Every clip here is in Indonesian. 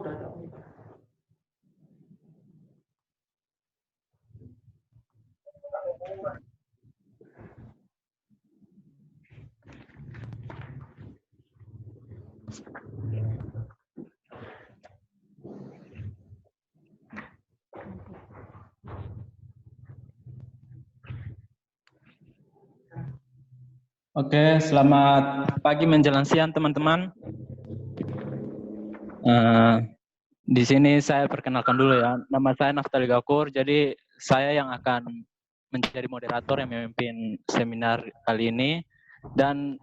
Oke, selamat pagi menjelang siang teman-teman. Di sini saya perkenalkan dulu ya. Nama saya Naftali Gakur. Jadi saya yang akan menjadi moderator yang memimpin seminar kali ini. Dan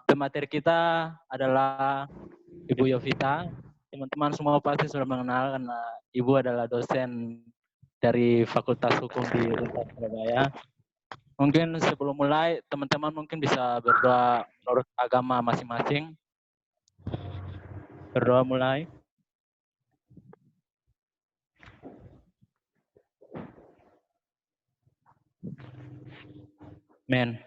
pemateri kita adalah Ibu Yovita. Teman-teman semua pasti sudah mengenal karena Ibu adalah dosen dari Fakultas Hukum di Universitas Surabaya. Mungkin sebelum mulai, teman-teman mungkin bisa berdoa menurut agama masing-masing. Berdoa mulai. Men.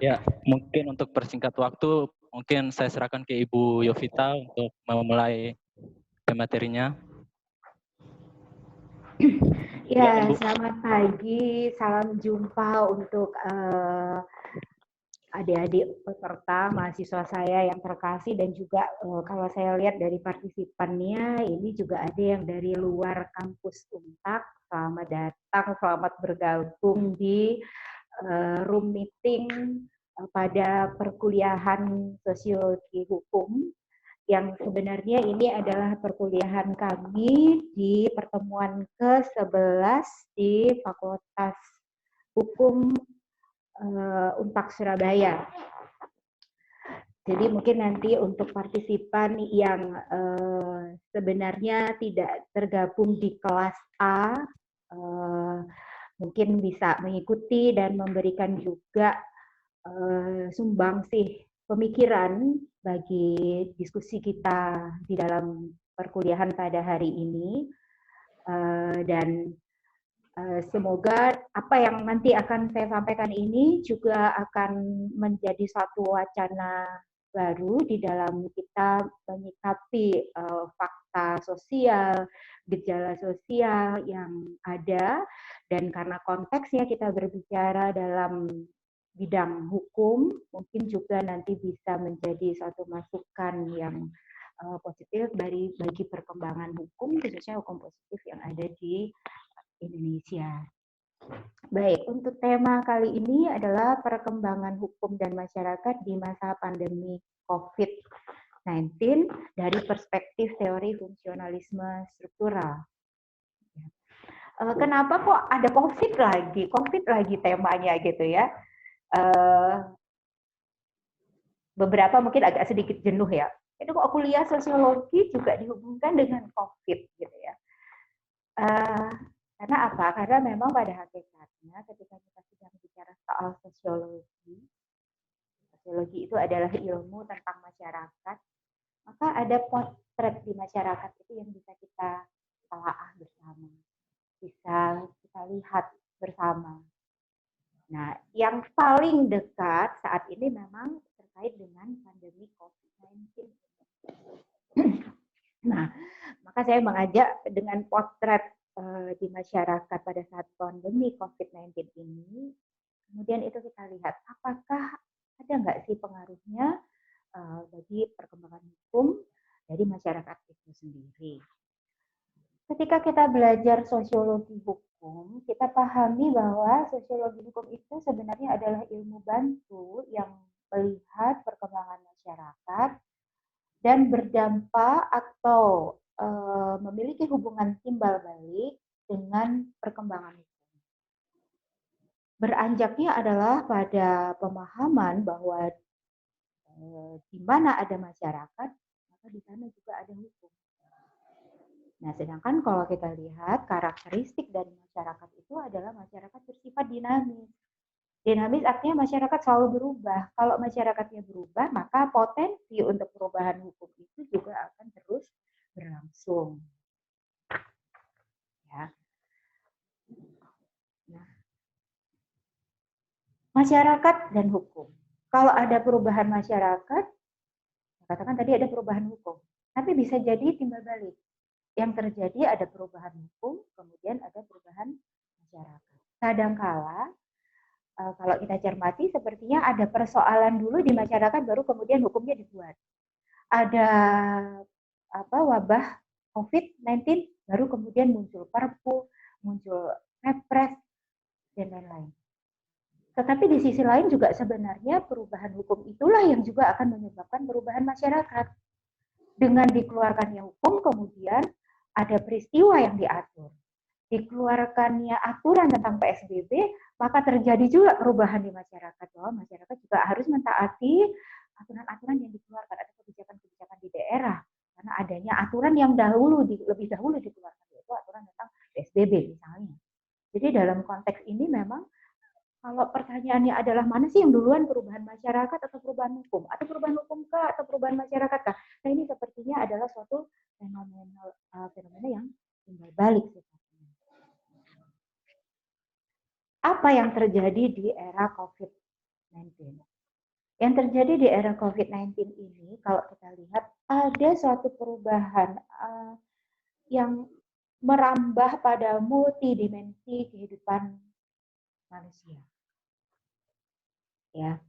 Ya, mungkin untuk persingkat waktu, mungkin saya serahkan ke Ibu Yovita untuk memulai materinya. Ya, selamat pagi, salam jumpa untuk adik-adik peserta, mahasiswa saya yang terkasih, dan juga kalau saya lihat dari partisipannya, ini juga ada yang dari luar kampus Untak. Selamat datang, selamat bergabung di room meeting pada perkuliahan Sosiologi Hukum, yang sebenarnya ini adalah perkuliahan kami di pertemuan ke-11 di Fakultas Hukum Unpak Surabaya. Jadi mungkin nanti untuk partisipan yang sebenarnya tidak tergabung di kelas A, mungkin bisa mengikuti dan memberikan juga sumbangsih pemikiran bagi diskusi kita di dalam perkuliahan pada hari ini, dan semoga apa yang nanti akan saya sampaikan ini juga akan menjadi suatu wacana baru di dalam kita menyikapi fakta sosial, gejala sosial yang ada, dan karena konteksnya kita berbicara dalam bidang hukum, mungkin juga nanti bisa menjadi suatu masukan yang positif bagi perkembangan hukum, khususnya hukum positif yang ada di Indonesia. Baik, untuk tema kali ini adalah perkembangan hukum dan masyarakat di masa pandemi COVID-19 dari perspektif teori fungsionalisme struktural. Kenapa kok ada COVID lagi temanya gitu ya? Beberapa mungkin agak sedikit jenuh ya. Itu kok kuliah sosiologi juga dihubungkan dengan COVID gitu ya. Karena apa? Karena memang pada hakikatnya ketika kita sedang bicara soal sosiologi itu adalah ilmu tentang masyarakat, maka ada potret di masyarakat itu yang bisa kita telaah bersama, bisa kita lihat bersama. Nah, yang paling dekat saat ini memang terkait dengan pandemi COVID-19. Nah, maka saya mengajak dengan potret di masyarakat pada saat pandemi COVID-19 ini, kemudian itu kita lihat apakah ada nggak sih pengaruhnya bagi perkembangan hukum dari masyarakat itu sendiri. Ketika kita belajar sosiologi hukum, kita pahami bahwa sosiologi hukum itu sebenarnya adalah ilmu bantu yang melihat perkembangan masyarakat dan berdampak atau memiliki hubungan timbal balik dengan perkembangan hukum. Beranjaknya adalah pada pemahaman bahwa di mana ada masyarakat, maka di sana juga ada hukum. Nah, sedangkan kalau kita lihat karakteristik dari masyarakat itu adalah masyarakat bersifat dinamis. Dinamis artinya masyarakat selalu berubah. Kalau masyarakatnya berubah, maka potensi untuk perubahan hukum itu juga akan terus berlangsung. Ya. Nah, masyarakat dan hukum. Kalau ada perubahan masyarakat, katakan tadi ada perubahan hukum. Tapi bisa jadi timbal balik. Yang terjadi ada perubahan hukum, kemudian ada perubahan masyarakat. Kadangkala kalau kita cermati sepertinya ada persoalan dulu di masyarakat baru kemudian hukumnya dibuat. Ada wabah COVID-19 baru kemudian muncul Perpu, muncul Kepres dan lain-lain. Tetapi di sisi lain juga sebenarnya perubahan hukum itulah yang juga akan menyebabkan perubahan masyarakat. Dengan dikeluarkannya hukum kemudian ada peristiwa yang diatur. Dikeluarkannya aturan tentang PSBB, maka terjadi juga perubahan di masyarakat, bahwa masyarakat juga harus mentaati aturan-aturan yang dikeluarkan atau kebijakan-kebijakan di daerah, karena adanya aturan yang lebih dahulu dikeluarkan, yaitu aturan tentang PSBB misalnya. Jadi dalam konteks ini memang kalau pertanyaannya adalah mana sih yang duluan, perubahan masyarakat atau perubahan hukum, atau perubahan hukum kah atau perubahan masyarakat kah? Nah ini sepertinya adalah suatu fenomena yang timbal balik. Apa yang terjadi di era COVID-19? Yang terjadi di era COVID-19 ini, kalau kita lihat, ada suatu perubahan yang merambah pada multidimensi kehidupan manusia. Ya,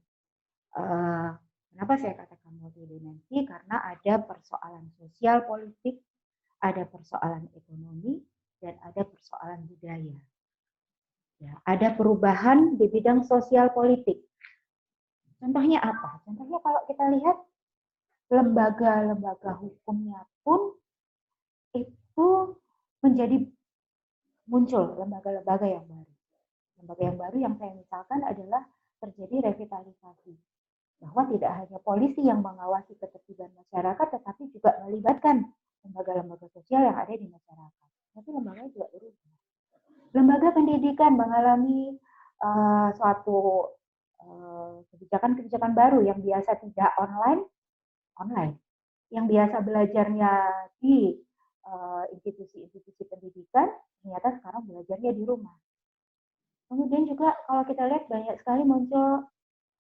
kenapa saya katakan multidimensi? Karena ada persoalan sosial politik, ada persoalan ekonomi, dan ada persoalan budaya. Ya, ada perubahan di bidang sosial politik. Contohnya apa? Contohnya kalau kita lihat lembaga-lembaga hukumnya pun itu menjadi muncul lembaga-lembaga yang baru. Lembaga yang baru yang saya misalkan adalah terjadi revitalisasi. Bahwa tidak hanya polisi yang mengawasi ketertiban masyarakat, tetapi juga melibatkan lembaga-lembaga sosial yang ada di masyarakat. Tapi lembaga juga berubah. Lembaga pendidikan mengalami suatu kebijakan-kebijakan baru yang biasa tidak online. Yang biasa belajarnya di institusi-institusi pendidikan, ternyata sekarang belajarnya di rumah. Kemudian juga kalau kita lihat banyak sekali muncul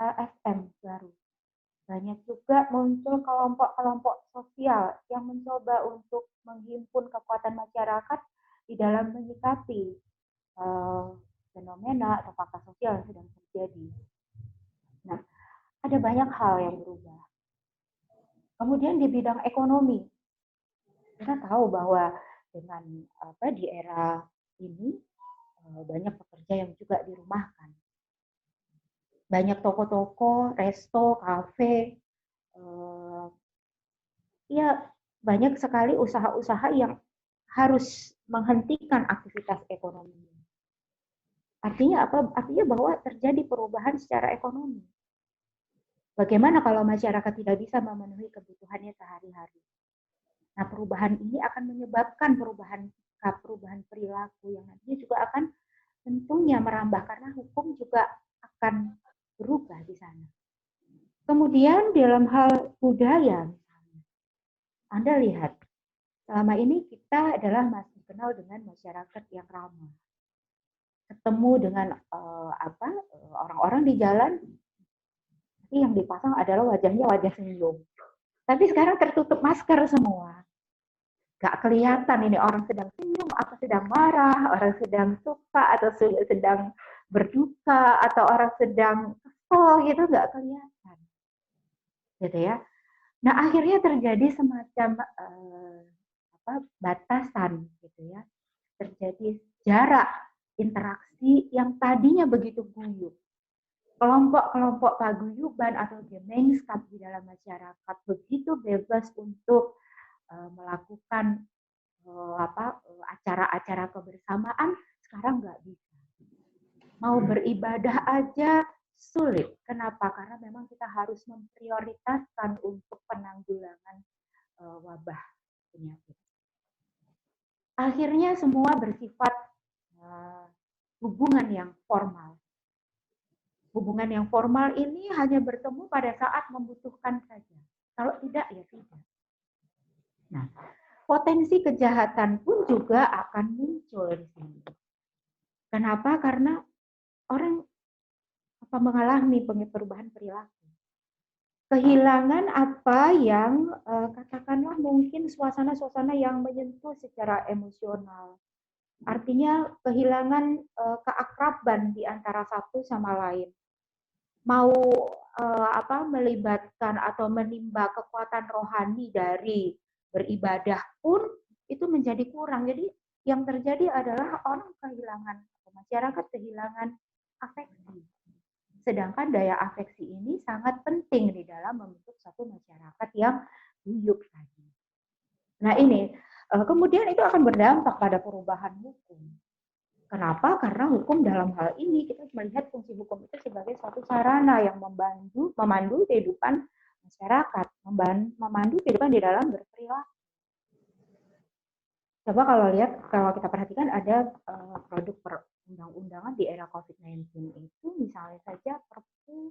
LSM baru. Banyak juga muncul kelompok-kelompok sosial yang mencoba untuk menghimpun kekuatan masyarakat di dalam menyikapi fenomena atau fakta sosial yang sedang terjadi. Nah, ada banyak hal yang berubah. Kemudian di bidang ekonomi, kita tahu bahwa dengan di era ini banyak pekerja yang juga dirumahkan. Banyak toko-toko, resto, kafe, ya banyak sekali usaha-usaha yang harus menghentikan aktivitas ekonomi. Artinya apa? Artinya bahwa terjadi perubahan secara ekonomi. Bagaimana kalau masyarakat tidak bisa memenuhi kebutuhannya sehari-hari? Nah, perubahan ini akan menyebabkan perubahan sikap, perubahan perilaku yang nantinya juga akan tentunya merambah karena hukum juga akan berubah di sana. Kemudian dalam hal budaya, Anda lihat, selama ini kita adalah masih kenal dengan masyarakat yang ramah. Ketemu dengan orang-orang di jalan, tapi yang dipasang adalah wajahnya wajah senyum. Tapi sekarang tertutup masker semua. Gak kelihatan ini orang sedang senyum, atau sedang marah, orang sedang suka, atau sedang berduka, atau orang sedang kesel, gitu gak kelihatan. Gitu ya. Nah, akhirnya terjadi semacam batasan, gitu ya. Terjadi jarak interaksi yang tadinya begitu guyup. Kelompok-kelompok paguyuban atau gemengskap di dalam masyarakat begitu bebas untuk melakukan acara-acara kebersamaan, sekarang nggak bisa. Mau beribadah aja sulit. Kenapa? Karena memang kita harus memprioritaskan untuk penanggulangan wabah penyakit. Akhirnya semua bersifat hubungan yang formal. Hubungan yang formal ini hanya bertemu pada saat membutuhkan saja. Kalau tidak, ya tidak. Nah, potensi kejahatan pun juga akan muncul di sini. Kenapa? Karena orang mengalami perubahan perilaku. kehilangan apa yang katakanlah mungkin suasana-suasana yang menyentuh secara emosional. Artinya kehilangan keakraban di antara satu sama lain. Mau melibatkan atau menimba kekuatan rohani dari beribadah pun itu menjadi kurang. Jadi yang terjadi adalah orang kehilangan, masyarakat kehilangan afeksi. Sedangkan daya afeksi ini sangat penting di dalam membentuk satu masyarakat yang guyup tadi. Nah ini, kemudian itu akan berdampak pada perubahan hukum. Kenapa? Karena hukum dalam hal ini kita melihat fungsi hukum itu sebagai suatu sarana yang memandu kehidupan masyarakat, memandu kehidupan di dalam berperilaku. Coba kalau kita perhatikan ada produk perundang-undangan di era COVID-19 itu misalnya saja Perpu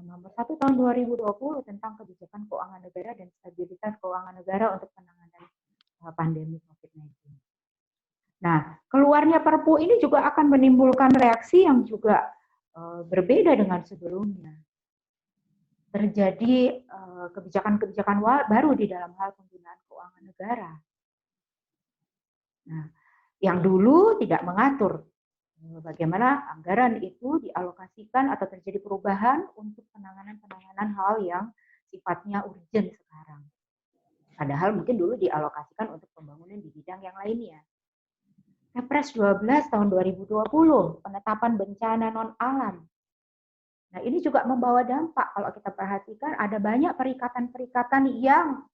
nomor 1 tahun 2020 tentang kebijakan keuangan negara dan stabilitas keuangan negara untuk penanganan pandemi COVID-19. Nah, keluarnya Perpu ini juga akan menimbulkan reaksi yang juga berbeda dengan sebelumnya. Terjadi kebijakan-kebijakan baru di dalam hal penggunaan keuangan negara. Nah, yang dulu tidak mengatur bagaimana anggaran itu dialokasikan atau terjadi perubahan untuk penanganan hal yang sifatnya urgent sekarang. Padahal mungkin dulu dialokasikan untuk pembangunan di bidang yang lainnya. Kepres 12 tahun 2020, penetapan bencana non-alam. Nah, ini juga membawa dampak. Kalau kita perhatikan, ada banyak perikatan-perikatan yang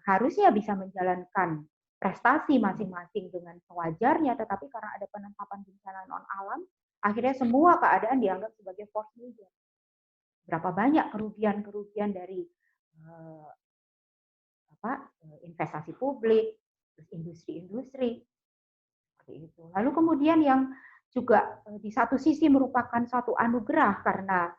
harusnya bisa menjalankan prestasi masing-masing dengan sewajarnya, tetapi karena ada penetapan bencana non-alam, akhirnya semua keadaan dianggap sebagai force majeure. Berapa banyak kerugian-kerugian dari investasi publik, terus industri-industri, seperti itu. Lalu kemudian yang juga di satu sisi merupakan suatu anugerah karena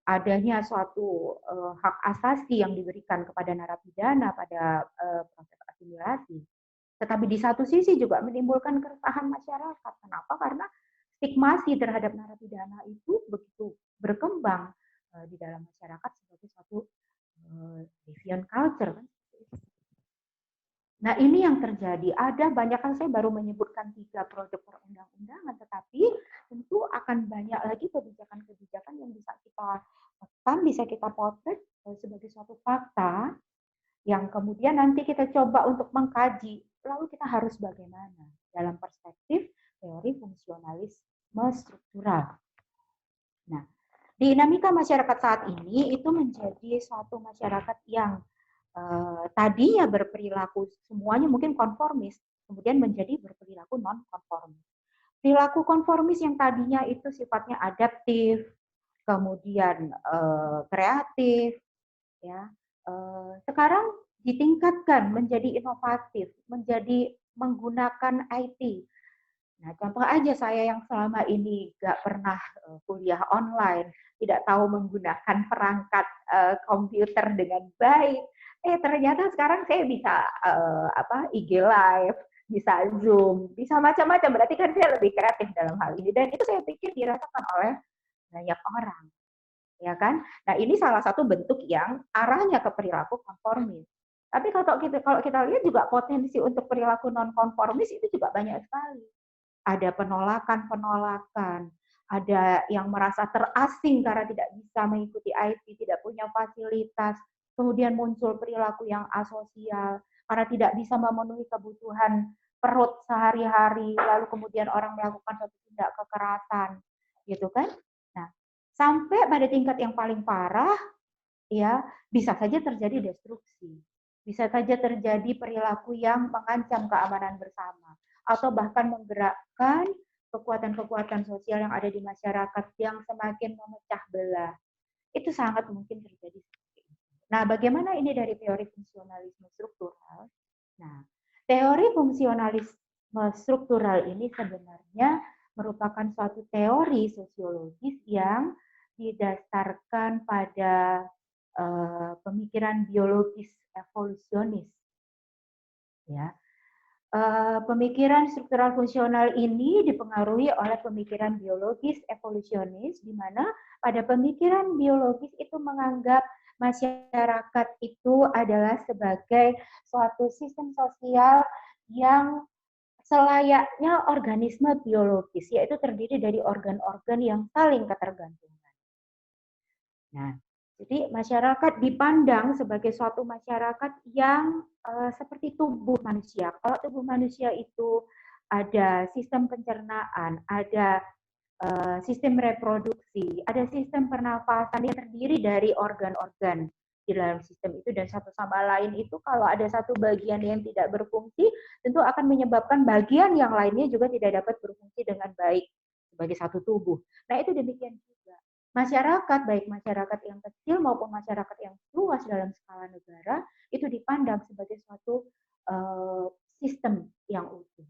adanya suatu hak asasi yang diberikan kepada narapidana pada proses asimilasi. Tetapi di satu sisi juga menimbulkan keresahan masyarakat. Kenapa? Karena stigmasi terhadap narapidana itu begitu berkembang di dalam masyarakat sebagai suatu deviant culture. Nah, ini yang terjadi. Ada banyak, kan saya baru menyebutkan 3 produk perundang-undangan, tetapi tentu akan banyak lagi kebijakan-kebijakan yang bisa kita tekan, bisa kita potret sebagai suatu fakta yang kemudian nanti kita coba untuk mengkaji, lalu kita harus bagaimana dalam perspektif teori fungsionalisme struktural. Nah, dinamika masyarakat saat ini itu menjadi suatu masyarakat yang tadinya berperilaku semuanya mungkin konformis, kemudian menjadi berperilaku non-konformis. Perilaku konformis yang tadinya itu sifatnya adaptif, kemudian kreatif, ya, sekarang ditingkatkan menjadi inovatif, menjadi menggunakan IT. Nah, contoh aja saya yang selama ini nggak pernah kuliah online, tidak tahu menggunakan perangkat komputer dengan baik. Ternyata sekarang saya bisa IG Live, bisa Zoom, bisa macam-macam. Berarti kan saya lebih kreatif dalam hal ini. Dan itu saya pikir dirasakan oleh banyak orang. Ya kan? Nah, ini salah satu bentuk yang arahnya ke perilaku konformis. Tapi kalau kita lihat juga potensi untuk perilaku non-konformis itu juga banyak sekali. Ada penolakan, ada yang merasa terasing karena tidak bisa mengikuti IT, tidak punya fasilitas, kemudian muncul perilaku yang asosial karena tidak bisa memenuhi kebutuhan perut sehari-hari, lalu kemudian orang melakukan suatu tindak kekerasan, gitu kan? Nah, sampai pada tingkat yang paling parah, ya bisa saja terjadi destruksi, bisa saja terjadi perilaku yang mengancam keamanan bersama, atau bahkan menggerakkan kekuatan-kekuatan sosial yang ada di masyarakat yang semakin memecah belah. Itu sangat mungkin terjadi. Nah, bagaimana ini dari teori fungsionalisme struktural? Nah, teori fungsionalisme struktural ini sebenarnya merupakan suatu teori sosiologis yang didasarkan pada pemikiran biologis evolusionis. Ya, pemikiran struktural fungsional ini dipengaruhi oleh pemikiran biologis evolusionis, di mana pada pemikiran biologis itu menganggap masyarakat itu adalah sebagai suatu sistem sosial yang selayaknya organisme biologis, yaitu terdiri dari organ-organ yang saling ketergantungan. Nah, jadi masyarakat dipandang sebagai suatu masyarakat yang seperti tubuh manusia. Kalau tubuh manusia itu ada sistem pencernaan, ada sistem reproduksi, ada sistem pernafasan yang terdiri dari organ-organ di dalam sistem itu, dan satu sama lain itu kalau ada satu bagian yang tidak berfungsi, tentu akan menyebabkan bagian yang lainnya juga tidak dapat berfungsi dengan baik sebagai satu tubuh. Nah, itu demikian juga. Masyarakat, baik masyarakat yang kecil maupun masyarakat yang luas dalam skala negara, itu dipandang sebagai suatu sistem yang utuh.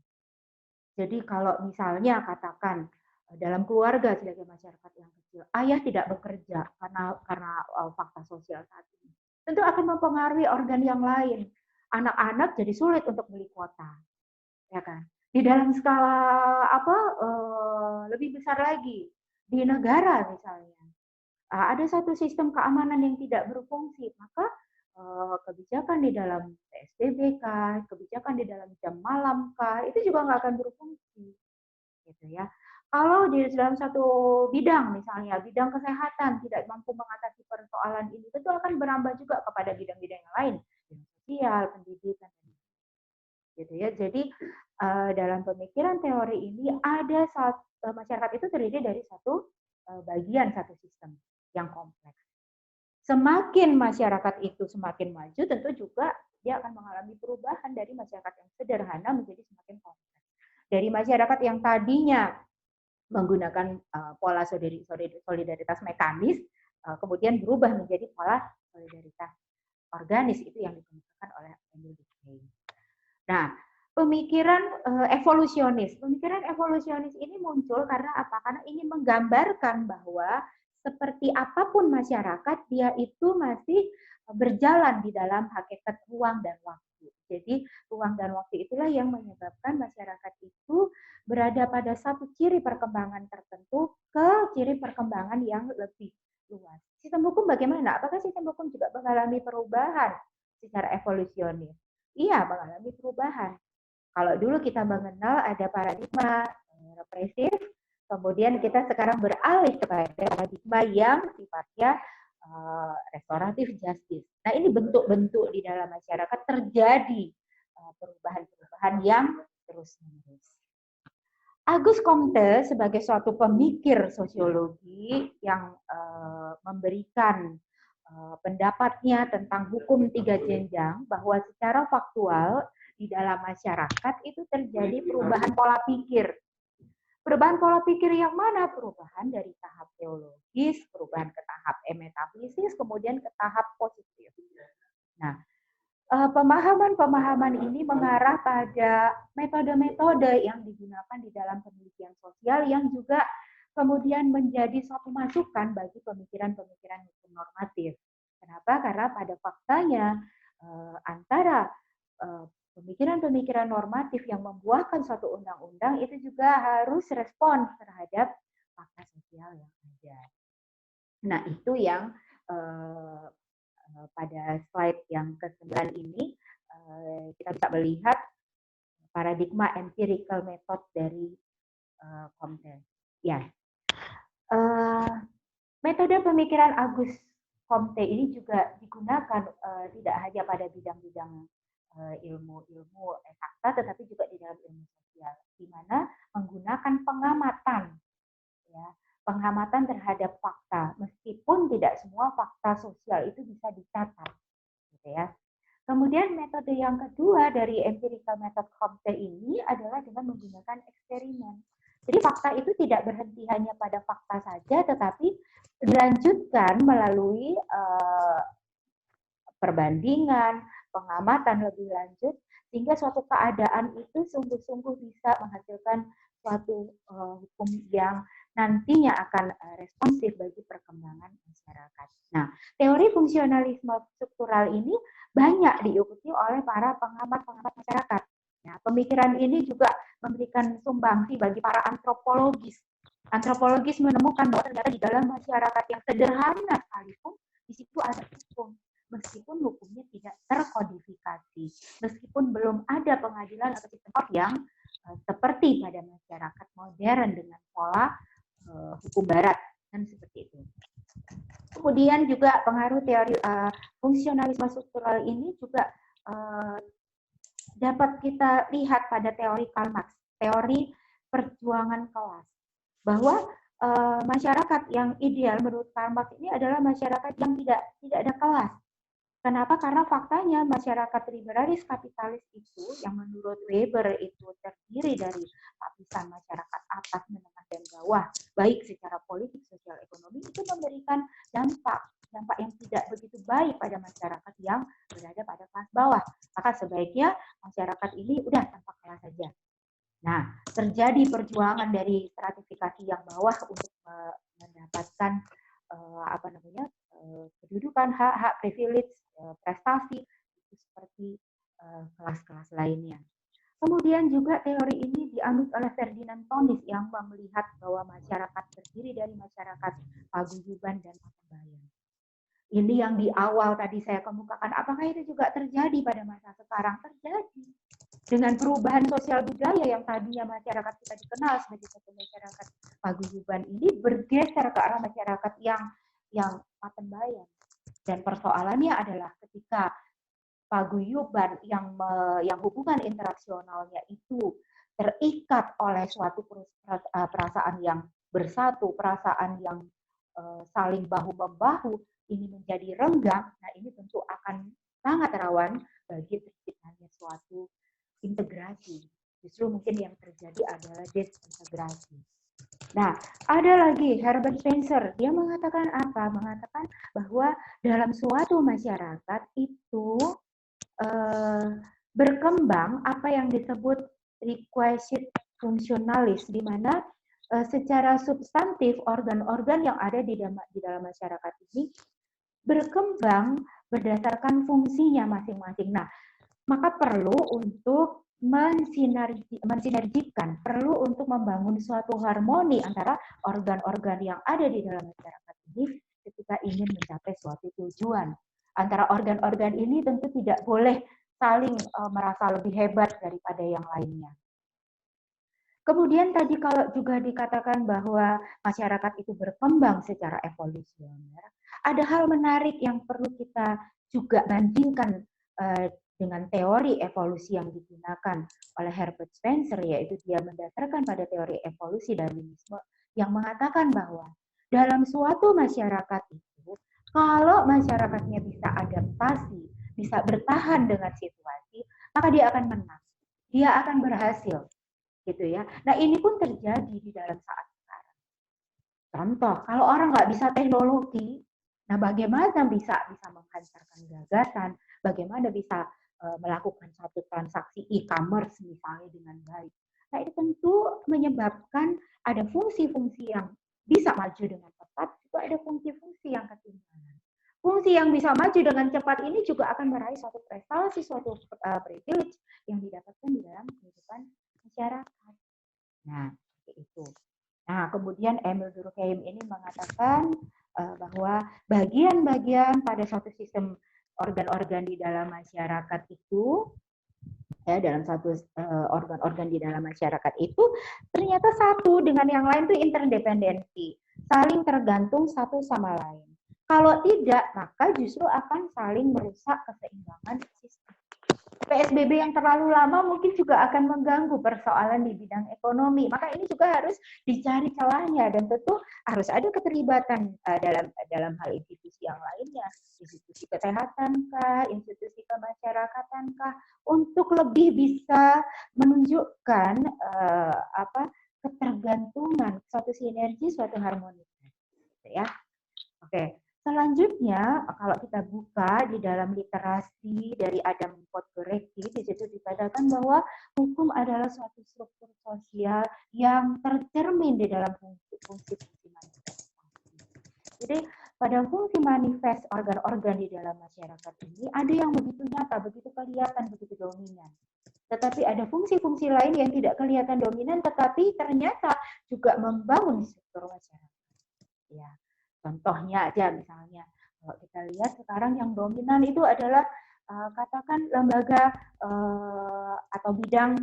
Jadi kalau misalnya katakan dalam keluarga sebagai masyarakat yang kecil, ayah tidak bekerja karena fakta sosial saat ini, tentu akan mempengaruhi organ yang lain. Anak-anak jadi sulit untuk beli kuota, ya kan? Di dalam skala lebih besar lagi, di negara misalnya, ada satu sistem keamanan yang tidak berfungsi, maka kebijakan di dalam PSBB kah, kebijakan di dalam jam malam kah, itu juga nggak akan berfungsi, gitu ya. Kalau di dalam satu bidang, misalnya bidang kesehatan tidak mampu mengatasi persoalan ini, tentu akan berambah juga kepada bidang-bidang yang lain, bidang sosial, pendidikan, gitu ya. Jadi dalam pemikiran teori ini ada masyarakat itu terdiri dari satu bagian, satu sistem yang kompleks. Semakin masyarakat itu semakin maju, tentu juga dia akan mengalami perubahan dari masyarakat yang sederhana menjadi semakin kompleks. Dari masyarakat yang tadinya menggunakan pola solidaritas mekanis, kemudian berubah menjadi pola solidaritas organis, itu yang dikemukakan oleh Emil Durkheim. Nah, pemikiran evolusionis ini muncul karena apa? Karena ingin menggambarkan bahwa seperti apapun masyarakat, dia itu masih berjalan di dalam hakikat ruang dan waktu. Jadi ruang dan waktu itulah yang menyebabkan masyarakat itu berada pada satu ciri perkembangan tertentu ke ciri perkembangan yang lebih luas. Sistem hukum bagaimana? Apakah sistem hukum juga mengalami perubahan secara evolusionis? Iya, mengalami perubahan. Kalau dulu kita mengenal ada paradigma represif, kemudian kita sekarang beralih kepada paradigma yang sifatnya restoratif justice. Nah, ini bentuk-bentuk di dalam masyarakat terjadi perubahan-perubahan yang terus-menerus. Auguste Comte sebagai suatu pemikir sosiologi yang memberikan pendapatnya tentang hukum 3 jenjang, bahwa secara faktual di dalam masyarakat itu terjadi perubahan pola pikir. Perubahan pola pikir yang mana? Perubahan dari tahap teologis, perubahan ke tahap metafisis, kemudian ke tahap positif. Nah, pemahaman-pemahaman ini mengarah pada metode-metode yang digunakan di dalam penelitian sosial yang juga kemudian menjadi suatu masukan bagi pemikiran-pemikiran hukum normatif. Kenapa? Karena pada faktanya antara pemikiran-pemikiran normatif yang membuahkan suatu undang-undang itu juga harus respon terhadap fakta sosial yang ada. Nah, itu yang pada slide yang ke-9 ini kita bisa melihat paradigma empirical method dari Comte. Ya, metode pemikiran Auguste Comte ini juga digunakan tidak hanya pada bidang-bidang ilmu-ilmu eksakta, tetapi juga di dalam ilmu sosial, di mana menggunakan pengamatan, ya, pengamatan terhadap fakta, meskipun tidak semua fakta sosial itu bisa dicatat, gitu ya. Kemudian metode yang kedua dari empirical method Comte ini adalah dengan menggunakan eksperimen. Jadi fakta itu tidak berhenti hanya pada fakta saja, tetapi dilanjutkan melalui perbandingan, pengamatan lebih lanjut, sehingga suatu keadaan itu sungguh-sungguh bisa menghasilkan suatu hukum yang nantinya akan responsif bagi perkembangan masyarakat. Nah, teori fungsionalisme struktural ini banyak diikuti oleh para pengamat-pengamat masyarakat. Nah, pemikiran ini juga memberikan sumbangsi bagi para antropologis. Antropologis menemukan bahwa ternyata di dalam masyarakat yang sederhana sekalipun di situ ada hukum. Meskipun hukumnya tidak terkodifikasi, meskipun belum ada pengadilan atau sistem yang seperti pada masyarakat modern dengan pola hukum barat, kan seperti itu. Kemudian juga pengaruh teori fungsionalisme struktural ini juga dapat kita lihat pada teori Karl Marx, teori perjuangan kelas, bahwa masyarakat yang ideal menurut Karl Marx ini adalah masyarakat yang tidak ada kelas. Kenapa? Karena faktanya masyarakat liberalis kapitalis itu yang menurut Weber itu terdiri dari lapisan masyarakat atas, menengah, dan bawah, baik secara politik, sosial, ekonomi, itu memberikan dampak yang tidak begitu baik pada masyarakat yang berada pada kelas bawah. Maka sebaiknya masyarakat ini udah tanpa kelas saja. Nah, terjadi perjuangan dari stratifikasi yang bawah untuk mendapatkan kedudukan, hak-hak, privilege, prestasi, itu seperti kelas-kelas lainnya. Kemudian juga teori ini dianut oleh Ferdinand Tönnies yang melihat bahwa masyarakat terdiri dari masyarakat paguyuban dan patembayan. Ini yang di awal tadi saya kemukakan, apakah itu juga terjadi pada masa sekarang? Terjadi. Dengan perubahan sosial budaya yang tadinya masyarakat kita dikenal sebagai satu masyarakat paguyuban ini bergeser ke arah masyarakat yang patembayan. Dan persoalannya adalah ketika paguyuban yang hubungan interaksionalnya itu terikat oleh suatu perasaan yang bersatu, perasaan yang saling bahu-membahu, ini menjadi renggang. Nah, ini tentu akan sangat rawan bagi terciptanya suatu integrasi. Justru mungkin yang terjadi adalah desintegrasi. Nah, ada lagi Herbert Spencer. Dia mengatakan apa? Mengatakan bahwa dalam suatu masyarakat itu berkembang apa yang disebut requisite fungsionalis, di mana secara substantif organ-organ yang ada di dalam masyarakat ini berkembang berdasarkan fungsinya masing-masing. Nah, maka perlu untuk mensinergikan, perlu untuk membangun suatu harmoni antara organ-organ yang ada di dalam masyarakat ini ketika ingin mencapai suatu tujuan. Antara organ-organ ini tentu tidak boleh saling merasa lebih hebat daripada yang lainnya. Kemudian tadi kalau juga dikatakan bahwa masyarakat itu berkembang secara evolusioner, ada hal menarik yang perlu kita juga bandingkan dengan teori evolusi yang digunakan oleh Herbert Spencer, yaitu dia mendasarkan pada teori evolusi Darwinisme yang mengatakan bahwa dalam suatu masyarakat itu, kalau masyarakatnya bisa adaptasi, bisa bertahan dengan situasi, maka dia akan menang, dia akan berhasil, gitu ya. Nah, ini pun terjadi di dalam saat sekarang. Contoh, kalau orang nggak bisa teknologi, nah bagaimana bisa menghantarkan gagasan, bagaimana bisa melakukan satu transaksi e-commerce misalnya dengan baik. Nah, itu tentu menyebabkan ada fungsi-fungsi yang bisa maju dengan cepat, juga ada fungsi-fungsi yang ketinggalan. Fungsi yang bisa maju dengan cepat ini juga akan meraih suatu prestasi, suatu privilege yang didapatkan di dalam kehidupan masyarakat. Nah, seperti itu. Nah, kemudian Emil Durkheim ini mengatakan bahwa bagian-bagian pada suatu sistem organ-organ di dalam masyarakat itu, ya, dalam satu organ-organ di dalam masyarakat itu ternyata satu dengan yang lain itu interdependensi, saling tergantung satu sama lain. Kalau tidak, maka justru akan saling merusak keseimbangan sistem. PSBB yang terlalu lama mungkin juga akan mengganggu persoalan di bidang ekonomi. Maka ini juga harus dicari celahnya, dan tentu harus ada keterlibatan dalam hal institusi yang lainnya, institusi kesehatankah, institusi kemasyarakattankah, untuk lebih bisa menunjukkan ketergantungan, suatu sinergi, suatu harmoni. Ya, oke. Selanjutnya, kalau kita buka di dalam literasi dari Adam Podgorski, di situ dikatakan bahwa hukum adalah suatu struktur sosial yang tercermin di dalam fungsi-fungsi manifestasi. Jadi, pada fungsi manifest organ-organ di dalam masyarakat ini, ada yang begitu nyata, begitu kelihatan, begitu dominan. Tetapi ada fungsi-fungsi lain yang tidak kelihatan dominan, tetapi ternyata juga membangun struktur masyarakat. Ya. Contohnya aja misalnya Kalau kita lihat sekarang yang dominan itu adalah katakan lembaga atau bidang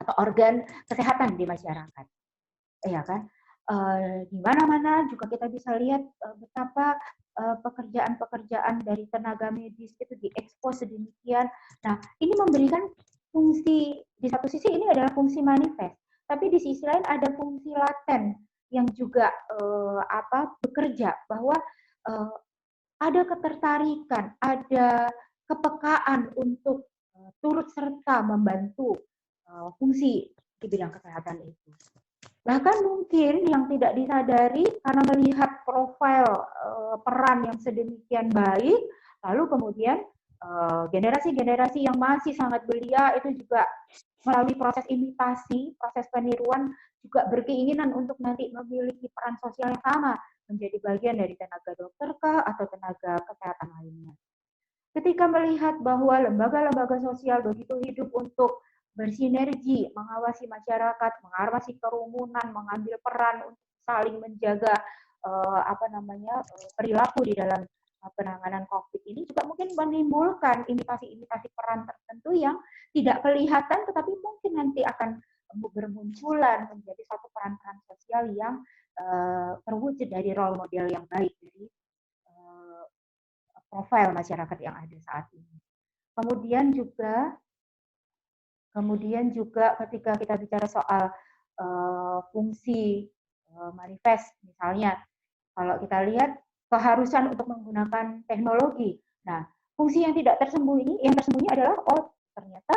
atau organ kesehatan di masyarakat, ya kan? Di mana-mana juga kita bisa lihat betapa pekerjaan-pekerjaan dari tenaga medis itu diekspos sedemikian. Nah, ini memberikan fungsi, di satu sisi ini adalah fungsi manifest, tapi di sisi lain ada fungsi laten yang juga bekerja, bahwa ada ketertarikan, ada kepekaan untuk turut serta membantu fungsi di bidang kesehatan itu. Bahkan mungkin yang tidak disadari karena melihat profil peran yang sedemikian baik, lalu kemudian generasi-generasi yang masih sangat belia itu juga melalui proses imitasi, proses peniruan, juga berkeinginan untuk nanti memiliki peran sosial yang sama, menjadi bagian dari tenaga dokter kah atau tenaga kesehatan lainnya. Ketika melihat bahwa lembaga-lembaga sosial begitu hidup untuk bersinergi, mengawasi masyarakat, mengawasi kerumunan, mengambil peran untuk saling menjaga perilaku di dalam penanganan COVID ini, juga mungkin menimbulkan imitasi-imitasi peran tertentu yang tidak kelihatan, tetapi mungkin nanti akan bermunculan menjadi satu peran-peran sosial yang terwujud dari role model yang baik dari profil masyarakat yang ada saat ini. Kemudian juga ketika kita bicara soal fungsi manifest, misalnya kalau kita lihat keharusan untuk menggunakan teknologi. Nah, fungsi yang tidak tersembunyi, yang tersembunyi adalah ternyata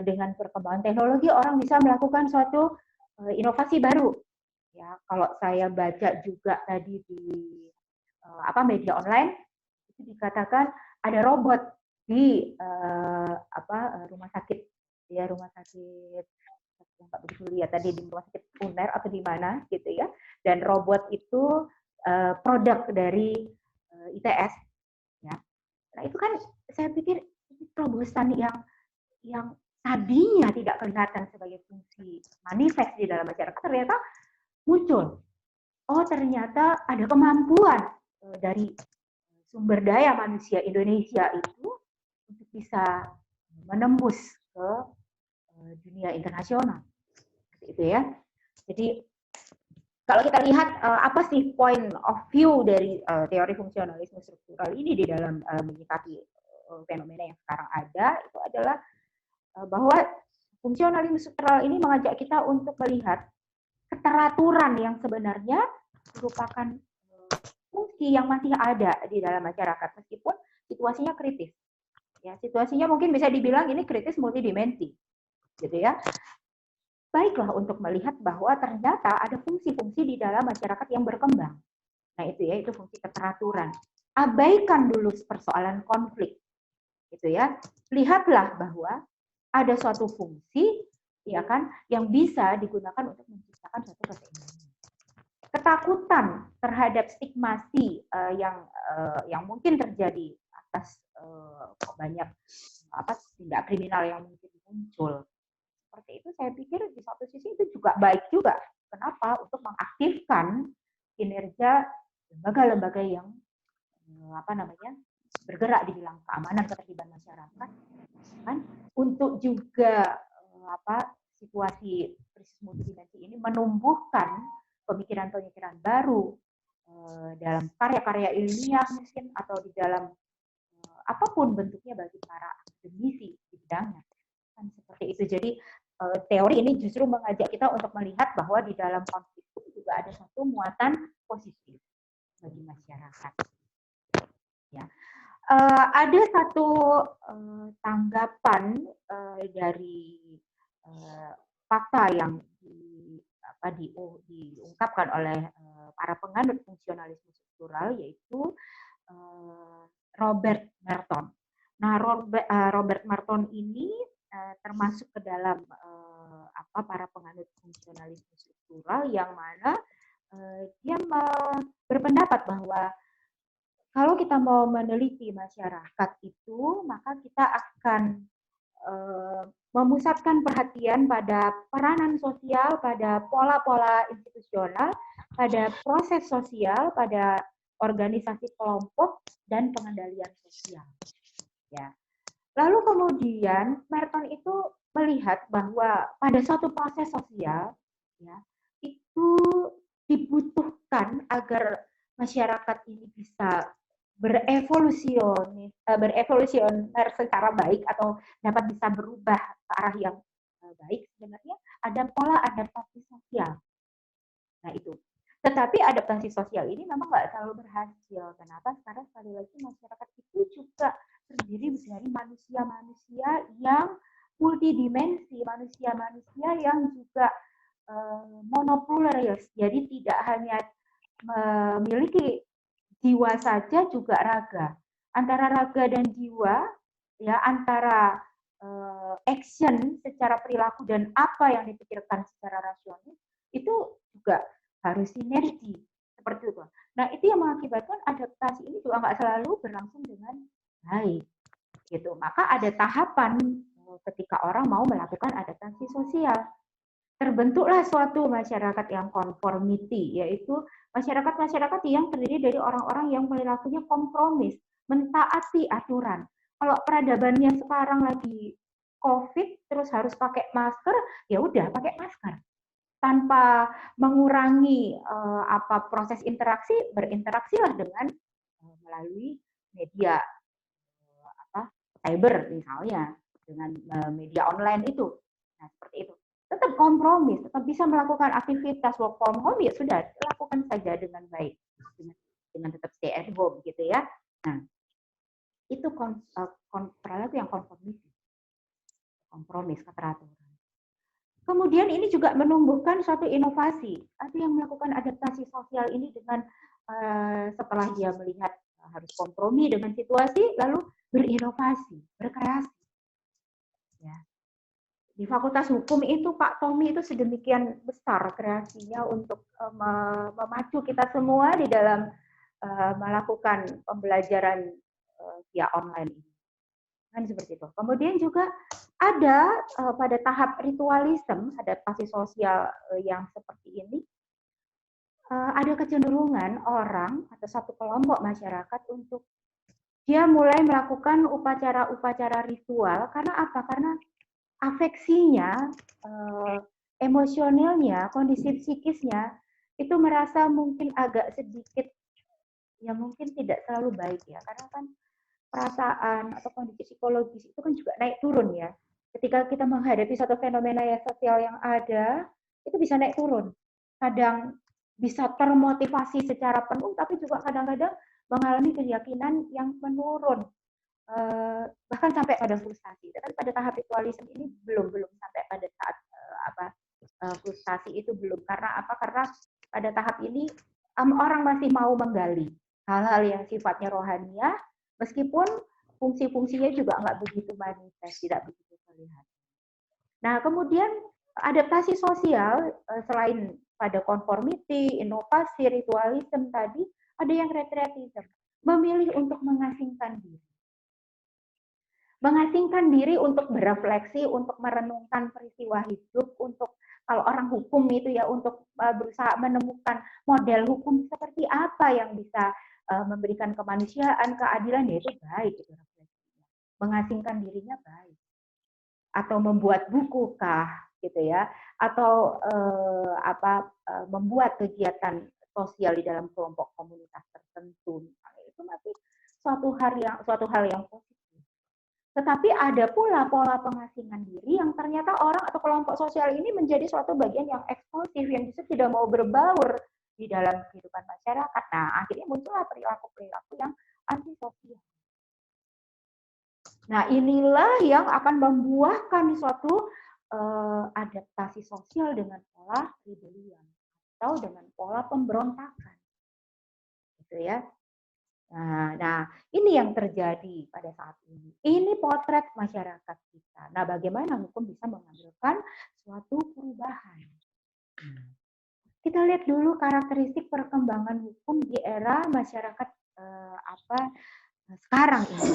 dengan perkembangan teknologi orang bisa melakukan suatu inovasi baru. Ya, kalau saya baca juga tadi di media online itu dikatakan ada robot di rumah sakit, ya rumah sakit yang Pak begitu lihat tadi di rumah sakit UNER atau di mana gitu ya, dan robot itu produk dari ITS, ya. Nah itu kan saya pikir terobosan yang tadinya tidak kelihatan sebagai fungsi manifest di dalam masyarakat ternyata muncul. Oh ternyata ada kemampuan dari sumber daya manusia Indonesia itu untuk bisa menembus ke dunia internasional, itu ya. Jadi kalau kita lihat apa sih point of view dari teori fungsionalisme struktural ini di dalam menyikapi fenomena yang sekarang ada, itu adalah bahwa fungsionalisme struktural ini mengajak kita untuk melihat keteraturan yang sebenarnya merupakan fungsi yang masih ada di dalam masyarakat meskipun situasinya kritis. Ya, situasinya mungkin bisa dibilang ini kritis multidimensi, gitu ya. Baiklah untuk melihat bahwa ternyata ada fungsi-fungsi di dalam masyarakat yang berkembang. Nah itu ya, itu fungsi keteraturan. Abaikan dulu persoalan konflik, gitu ya. Lihatlah bahwa ada suatu fungsi, ya kan, yang bisa digunakan untuk menciptakan suatu keseimbangan. Ketakutan terhadap stigmasi yang mungkin terjadi atas banyak tindak kriminal yang mungkin muncul. Seperti itu saya pikir di satu sisi itu juga baik juga. Kenapa? Untuk mengaktifkan kinerja lembaga-lembaga yang bergerak di bidang keamanan ketertiban masyarakat, kan? Untuk juga situasi krisis multidimensi ini menumbuhkan pemikiran-pemikiran baru dalam karya-karya ilmiah mungkin atau di dalam apapun bentuknya bagi para akademisi di bidangnya, kan seperti itu. Jadi teori ini justru mengajak kita untuk melihat bahwa di dalam konflik itu juga ada satu muatan positif bagi masyarakat. Ya. Ada satu tanggapan dari fakta yang diungkapkan oleh para penganut fungsionalisme struktural, yaitu Robert Merton. Nah, Robert Merton ini termasuk ke dalam para penganut fungsionalisme struktural yang mana dia berpendapat bahwa kalau kita mau meneliti masyarakat itu, maka kita akan memusatkan perhatian pada peranan sosial, pada pola-pola institusional, pada proses sosial, pada organisasi kelompok, dan pengendalian sosial. Ya. Lalu kemudian Merton itu melihat bahwa pada suatu proses sosial, ya, itu dibutuhkan agar masyarakat ini bisa berevolusioner secara baik atau dapat bisa berubah ke arah yang baik, sebenarnya ada pola adaptasi sosial. Nah itu. Tetapi adaptasi sosial ini memang nggak selalu berhasil. Kenapa? Karena sekali lagi masyarakat itu juga terdiri dari manusia-manusia yang multidimensi, manusia-manusia yang juga monopluralis. Jadi tidak hanya memiliki jiwa saja, juga raga. Antara raga dan jiwa, ya, antara action secara perilaku dan apa yang dipikirkan secara rasional itu juga harus sinergi seperti itu. Nah itu yang mengakibatkan adaptasi ini juga nggak selalu berlangsung dengan baik, gitu. Maka ada tahapan ketika orang mau melakukan adaptasi sosial. Terbentuklah suatu masyarakat yang conformity, yaitu masyarakat-masyarakat yang terdiri dari orang-orang yang perilakunya kompromis, mentaati aturan. Kalau peradabannya sekarang lagi COVID, terus harus pakai masker, ya udah pakai masker tanpa mengurangi proses interaksi, berinteraksilah dengan melalui media cyber misalnya, dengan media online itu. Nah, seperti itu. Tetap kompromi, tetap bisa melakukan aktivitas work from home, ya sudah, lakukan saja dengan baik, dengan tetap stay at home gitu ya. Nah, itu perilaku yang kompromis, keteraturan. Kemudian ini juga menumbuhkan suatu inovasi. Ada yang melakukan adaptasi sosial ini dengan setelah dia melihat harus kompromi dengan situasi, lalu berinovasi, berkreasi. Ya. Di Fakultas Hukum itu Pak Tommy itu sedemikian besar kreasinya untuk memacu kita semua di dalam melakukan pembelajaran via online ini. Kan seperti itu. Kemudian juga ada pada tahap ritualisme, adaptasi sosial yang seperti ini, ada kecenderungan orang atau satu kelompok masyarakat untuk dia mulai melakukan upacara-upacara ritual. Karena apa? Karena afeksinya, emosionalnya, kondisi psikisnya itu merasa mungkin agak sedikit, ya mungkin tidak selalu baik ya, karena kan perasaan atau kondisi psikologis itu kan juga naik turun ya. Ketika kita menghadapi satu fenomena sosial yang ada, itu bisa naik turun. Kadang bisa termotivasi secara penuh, tapi juga kadang-kadang mengalami keyakinan yang menurun. Bahkan sampai pada frustasi. Tapi pada tahap ritualisme ini belum sampai pada saat frustasi itu belum. Karena apa? Karena pada tahap ini orang masih mau menggali hal-hal yang sifatnya rohania, meskipun fungsi-fungsinya juga nggak begitu manifest, tidak begitu terlihat. Nah, kemudian adaptasi sosial selain pada conformity, inovasi, ritualisme tadi, ada yang retreatism, memilih untuk mengasingkan diri. Mengasingkan diri untuk berefleksi, untuk merenungkan peristiwa hidup, untuk kalau orang hukum itu ya untuk berusaha menemukan model hukum seperti apa yang bisa memberikan kemanusiaan, keadilan, ya itu baik itu refleksinya. Mengasingkan dirinya baik. Atau membuat buku kah gitu ya, atau membuat kegiatan sosial di dalam kelompok komunitas tertentu, itu masih suatu hal yang positif. Tetapi ada pula pola pengasingan diri yang ternyata orang atau kelompok sosial ini menjadi suatu bagian yang eksklusif, yang justru tidak mau berbaur di dalam kehidupan masyarakat. Nah, akhirnya muncullah perilaku-perilaku yang antisosial. Nah, inilah yang akan membuahkan suatu adaptasi sosial dengan pola rebellion atau dengan pola pemberontakan. Gitu ya. Nah, ini yang terjadi pada saat ini. Ini potret masyarakat kita. Nah, bagaimana hukum bisa mengambilkan suatu perubahan? Kita lihat dulu karakteristik perkembangan hukum di era masyarakat sekarang ini.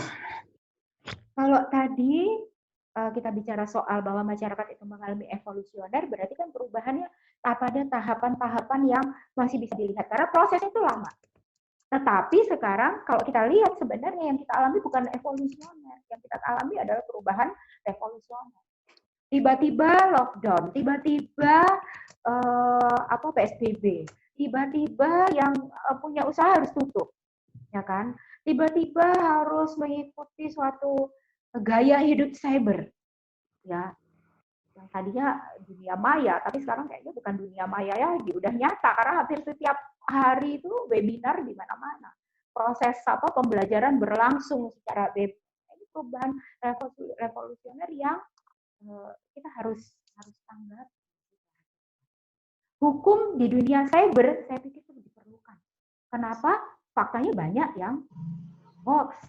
Kalau tadi kita bicara soal bahwa masyarakat itu mengalami evolusioner, berarti kan perubahannya pada tahapan-tahapan yang masih bisa dilihat. Karena prosesnya itu lama. Tetapi sekarang kalau kita lihat sebenarnya yang kita alami bukan evolusioner, yang kita alami adalah perubahan revolusioner. Tiba-tiba lockdown, tiba-tiba PSBB, tiba-tiba yang punya usaha harus tutup, ya kan? Tiba-tiba harus mengikuti suatu gaya hidup cyber, ya. Yang tadinya dunia maya, tapi sekarang kayaknya bukan dunia maya ya, udah nyata karena hampir setiap hari itu webinar di mana-mana. Proses pembelajaran berlangsung secara web. Ini perubahan revolusioner yang kita harus tanggap. Hukum di dunia cyber saya pikir itu diperlukan. Kenapa? Faktanya banyak yang hoax.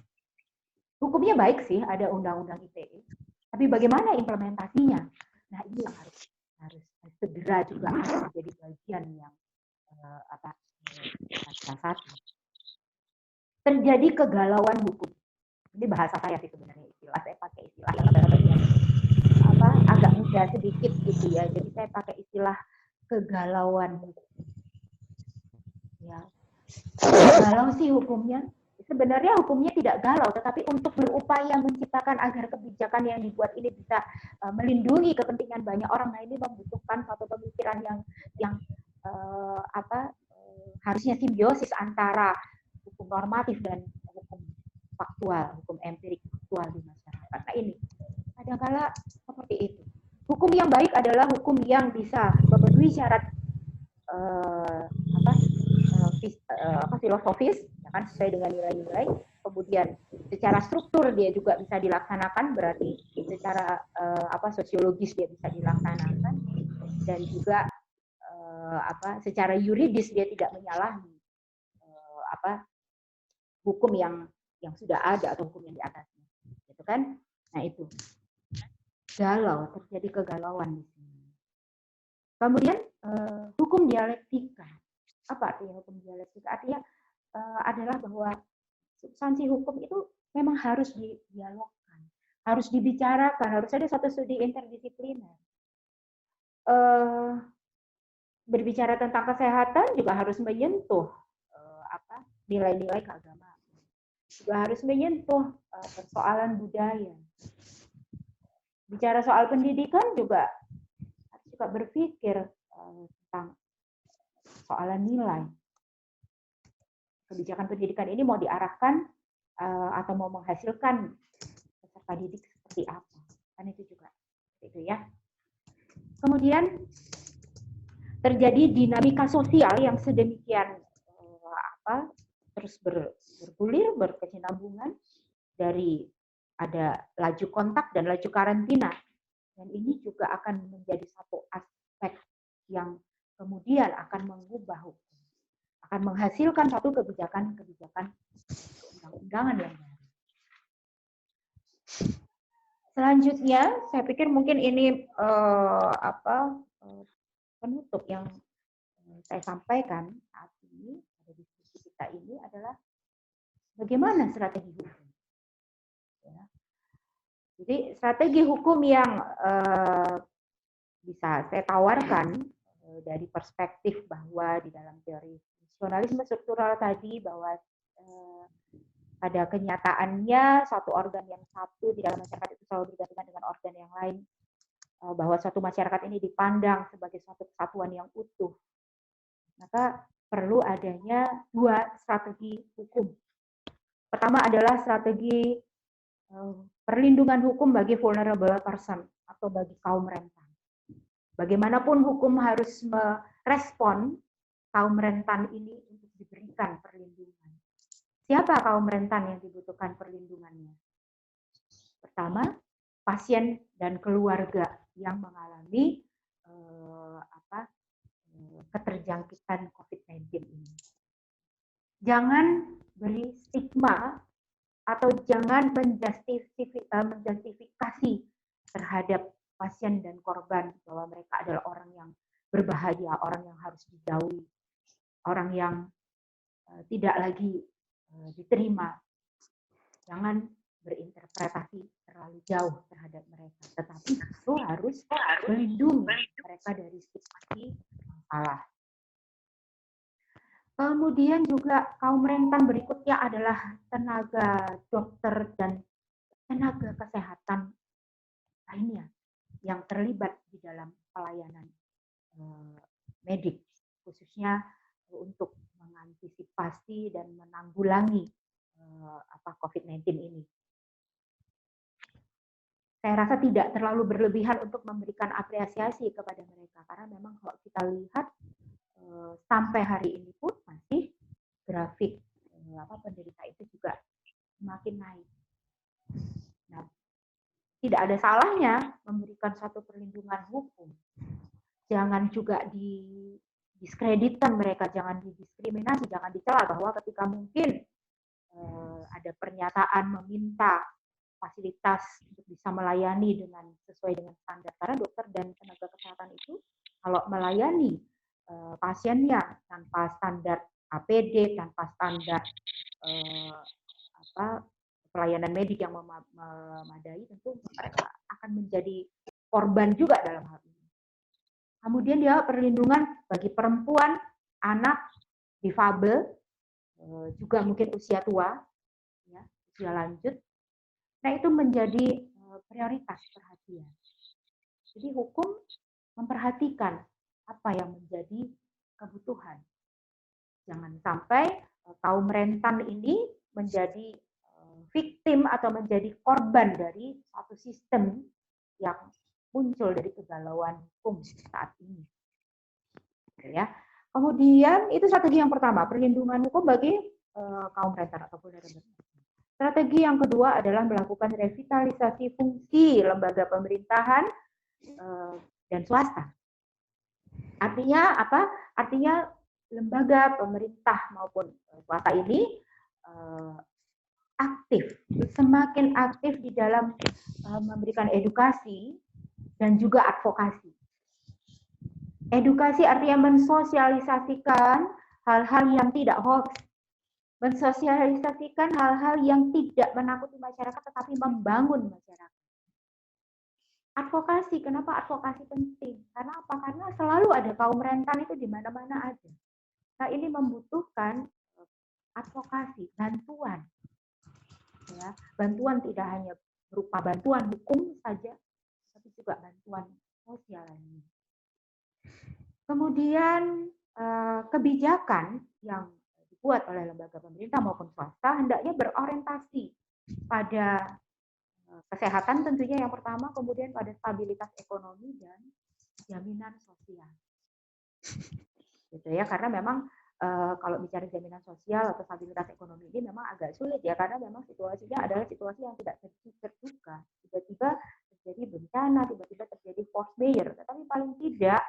Hukumnya baik sih, ada undang-undang ITE, tapi bagaimana implementasinya? Nah, ini yang harus segera juga menjadi bagian yang salah satu. Terjadi kegalauan hukum. Ini bahasa saya sih sebenarnya, istilah saya pakai istilah agak mudah sedikit gitu ya. Jadi saya pakai istilah kegalauan hukum. Ya. Galau sih hukumnya. Sebenarnya hukumnya tidak galau, tetapi untuk berupaya menciptakan agar kebijakan yang dibuat ini bisa melindungi kepentingan banyak orang. Nah, ini membutuhkan satu pemikiran yang harusnya simbiosis antara hukum normatif dan hukum faktual, hukum empirik faktual di masyarakat. Nah, ini kadang-kala seperti itu. Hukum yang baik adalah hukum yang bisa memenuhi syarat filosofis, ya kan, sesuai dengan nilai-nilai. Kemudian secara struktur dia juga bisa dilaksanakan, berarti secara sosiologis dia bisa dilaksanakan, dan juga secara yuridis dia tidak menyalahi hukum yang sudah ada atau hukum yang di atasnya, gitu kan? Nah, itu galau, terjadi kegalauan di sini. Kemudian hukum dialektika. Apa artinya hukum dialektika? Artinya adalah bahwa substansi hukum itu memang harus didialogkan, harus dibicarakan, harus ada satu studi interdisipliner. Berbicara tentang kesehatan juga harus menyentuh nilai-nilai keagamaan, juga harus menyentuh persoalan budaya. Bicara soal pendidikan juga berpikir tentang soalan nilai. Kebijakan pendidikan ini mau diarahkan atau mau menghasilkan peserta didik seperti apa? Kan itu juga, itu ya. Kemudian terjadi dinamika sosial yang sedemikian terus bergulir, berkesinambungan, dari ada laju kontak dan laju karantina. Dan ini juga akan menjadi satu aspek yang kemudian akan mengubah hukum, akan menghasilkan satu kebijakan-kebijakan undang-undangan yang baru. Selanjutnya, saya pikir mungkin ini penutup yang saya sampaikan saat ini pada diskusi kita ini adalah bagaimana strategi hukum. Ya. Jadi strategi hukum yang bisa saya tawarkan dari perspektif bahwa di dalam teori fungsionalisme struktural tadi, bahwa pada kenyataannya suatu organ yang satu di dalam masyarakat itu selalu bergantungan dengan organ yang lain, bahwa suatu masyarakat ini dipandang sebagai suatu kesatuan yang utuh, maka perlu adanya dua strategi hukum. Pertama adalah strategi perlindungan hukum bagi vulnerable person atau bagi kaum rentan. Bagaimanapun hukum harus merespon kaum rentan ini untuk diberikan perlindungan. Siapa kaum rentan yang dibutuhkan perlindungannya? Pertama, pasien dan keluarga yang mengalami keterjangkitan COVID-19 ini. Jangan beri stigma atau jangan menjustifikasi terhadap pasien dan korban bahwa mereka adalah orang yang berbahaya, orang yang harus dijauhi, orang yang tidak lagi diterima. Jangan berinterpretasi terlalu jauh terhadap mereka, tetapi itu harus melindungi mereka dari stigma yang salah. Kemudian juga kaum rentan berikutnya adalah tenaga dokter dan tenaga kesehatan lainnya yang terlibat di dalam pelayanan medik, khususnya untuk mengantisipasi dan menanggulangi COVID-19 ini. Saya rasa tidak terlalu berlebihan untuk memberikan apresiasi kepada mereka, karena memang kalau kita lihat sampai hari ini pun masih grafik penderita itu juga semakin naik. Nah, tidak ada salahnya memberikan suatu perlindungan hukum. Jangan juga didiskreditkan mereka, jangan didiskriminasi, jangan dicela bahwa ketika mungkin ada pernyataan meminta fasilitas untuk bisa melayani sesuai dengan standar. Karena dokter dan tenaga kesehatan itu kalau melayani pasiennya tanpa standar APD, tanpa standar pelayanan medik yang memadai, tentu mereka akan menjadi korban juga dalam hal ini. Kemudian dia perlindungan bagi perempuan, anak, difabel, juga mungkin usia tua, ya, usia lanjut. Nah, itu menjadi prioritas perhatian. Jadi hukum memperhatikan apa yang menjadi kebutuhan. Jangan sampai kaum rentan ini menjadi victim atau menjadi korban dari suatu sistem yang muncul dari kegalauan hukum saat ini. Ya. Kemudian itu strategi yang pertama, perlindungan hukum bagi kaum rentan atau vulnerable. Strategi yang kedua adalah melakukan revitalisasi fungsi lembaga pemerintahan dan swasta. Artinya apa? Artinya lembaga pemerintah maupun swasta ini aktif, semakin aktif di dalam memberikan edukasi dan juga advokasi. Edukasi artinya mensosialisasikan hal-hal yang tidak hoax, mensosialisasikan hal-hal yang tidak menakuti masyarakat tetapi membangun masyarakat. Advokasi, kenapa advokasi penting? Karena apa? Karena selalu ada kaum rentan itu di mana-mana ada. Nah, ini membutuhkan advokasi, bantuan. Ya, bantuan tidak hanya berupa bantuan hukum saja, tapi juga bantuan sosial lainnya. Kemudian kebijakan yang dibuat oleh lembaga pemerintah maupun swasta hendaknya berorientasi pada kesehatan tentunya yang pertama, kemudian pada stabilitas ekonomi dan jaminan sosial. Gitu ya, karena memang kalau bicara jaminan sosial atau stabilitas ekonomi ini memang agak sulit ya, karena memang situasinya adalah situasi yang tidak terduga. Tiba-tiba terjadi bencana, tiba-tiba terjadi force majeure, tetapi paling tidak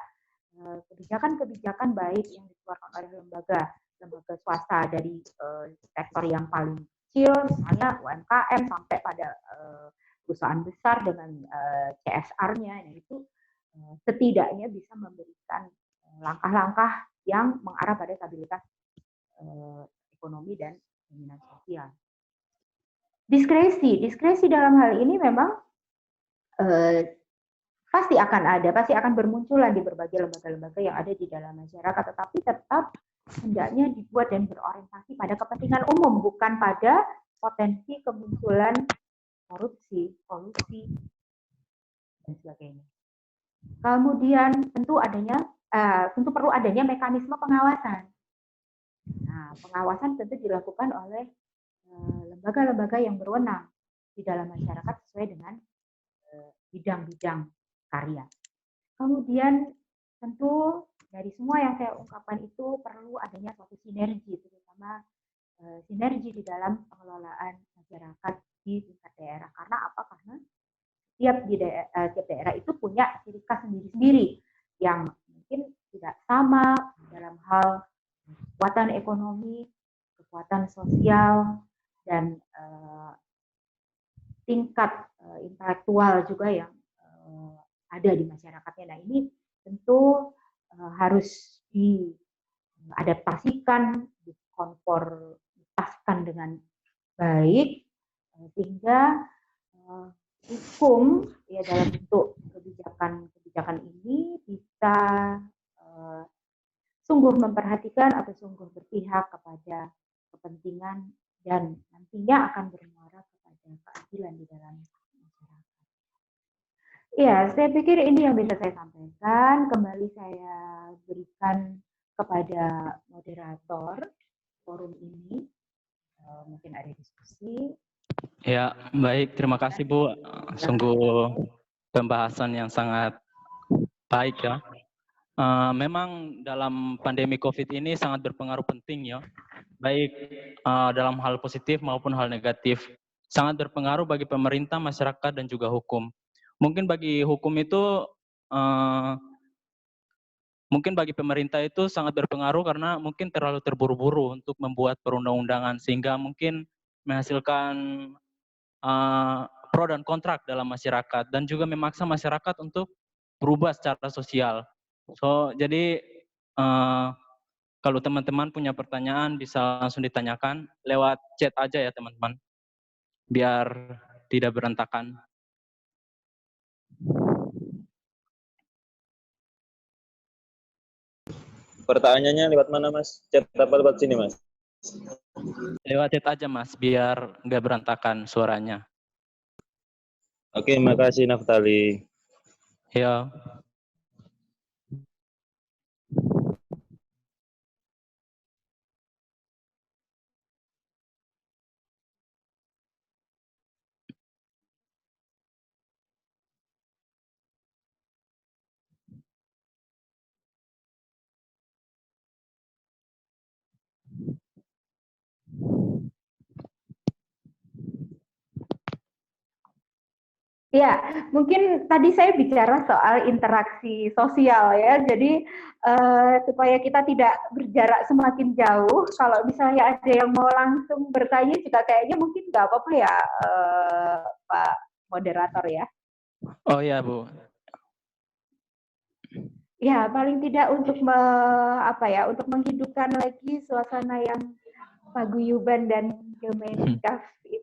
kebijakan-kebijakan baik yang dikeluarkan oleh lembaga swasta dari sektor yang paling kecil, misalnya UMKM, sampai pada perusahaan besar dengan CSR-nya, itu setidaknya bisa memberikan langkah-langkah yang mengarah pada stabilitas ekonomi dan jaminan sosial. Diskresi dalam hal ini memang pasti akan bermunculan di berbagai lembaga-lembaga yang ada di dalam masyarakat, tetapi tetap hendaknya dibuat dan berorientasi pada kepentingan umum, bukan pada potensi kemunculan korupsi, kolusi, dan sebagainya. Kemudian tentu perlu adanya mekanisme pengawasan. Nah, pengawasan tentu dilakukan oleh lembaga-lembaga yang berwenang di dalam masyarakat sesuai dengan bidang-bidang karya. Kemudian tentu dari semua yang saya ungkapkan itu perlu adanya suatu sinergi, terutama sinergi di dalam pengelolaan masyarakat di tingkat daerah. Karena apa? Karena tiap daerah itu punya ciri khas sendiri-sendiri yang mungkin tidak sama dalam hal kekuatan ekonomi, kekuatan sosial, dan tingkat intelektual juga yang ada di masyarakatnya. Nah, ini tentu harus diadaptasikan, dikonformitaskan dengan baik, sehingga hukum ya dalam bentuk kebijakan ini bisa sungguh memperhatikan atau sungguh berpihak kepada kepentingan dan nantinya akan bermuara kepada keadilan di dalam masyarakat. Iya, saya pikir ini yang bisa saya sampaikan. Kembali saya berikan kepada moderator forum ini. Mungkin ada diskusi. Ya, baik. Terima kasih, Bu. Sungguh pembahasan yang sangat baik ya. Memang dalam pandemi COVID ini sangat berpengaruh penting ya, baik dalam hal positif maupun hal negatif. Sangat berpengaruh bagi pemerintah, masyarakat, dan juga hukum. Mungkin bagi hukum itu, mungkin bagi pemerintah itu sangat berpengaruh karena mungkin terlalu terburu-buru untuk membuat perundang-undangan, sehingga mungkin menghasilkan pro dan kontrak dalam masyarakat, dan juga memaksa masyarakat untuk berubah secara sosial. Jadi kalau teman-teman punya pertanyaan bisa langsung ditanyakan lewat chat aja ya teman-teman, biar tidak berantakan. Pertanyaannya lewat mana, Mas? Chat apa lewat sini, Mas? Lewat chat aja Mas, biar nggak berantakan suaranya. Oke, makasih Naftali. Ya. Ya, mungkin tadi saya bicara soal interaksi sosial ya. Jadi supaya kita tidak berjarak semakin jauh, kalau misalnya ada yang mau langsung bertanya juga kayaknya mungkin nggak apa-apa ya, Pak Moderator ya. Oh ya Bu. Ya, paling tidak untuk untuk menghidupkan lagi suasana yang paguyuban dan Kemenkes itu.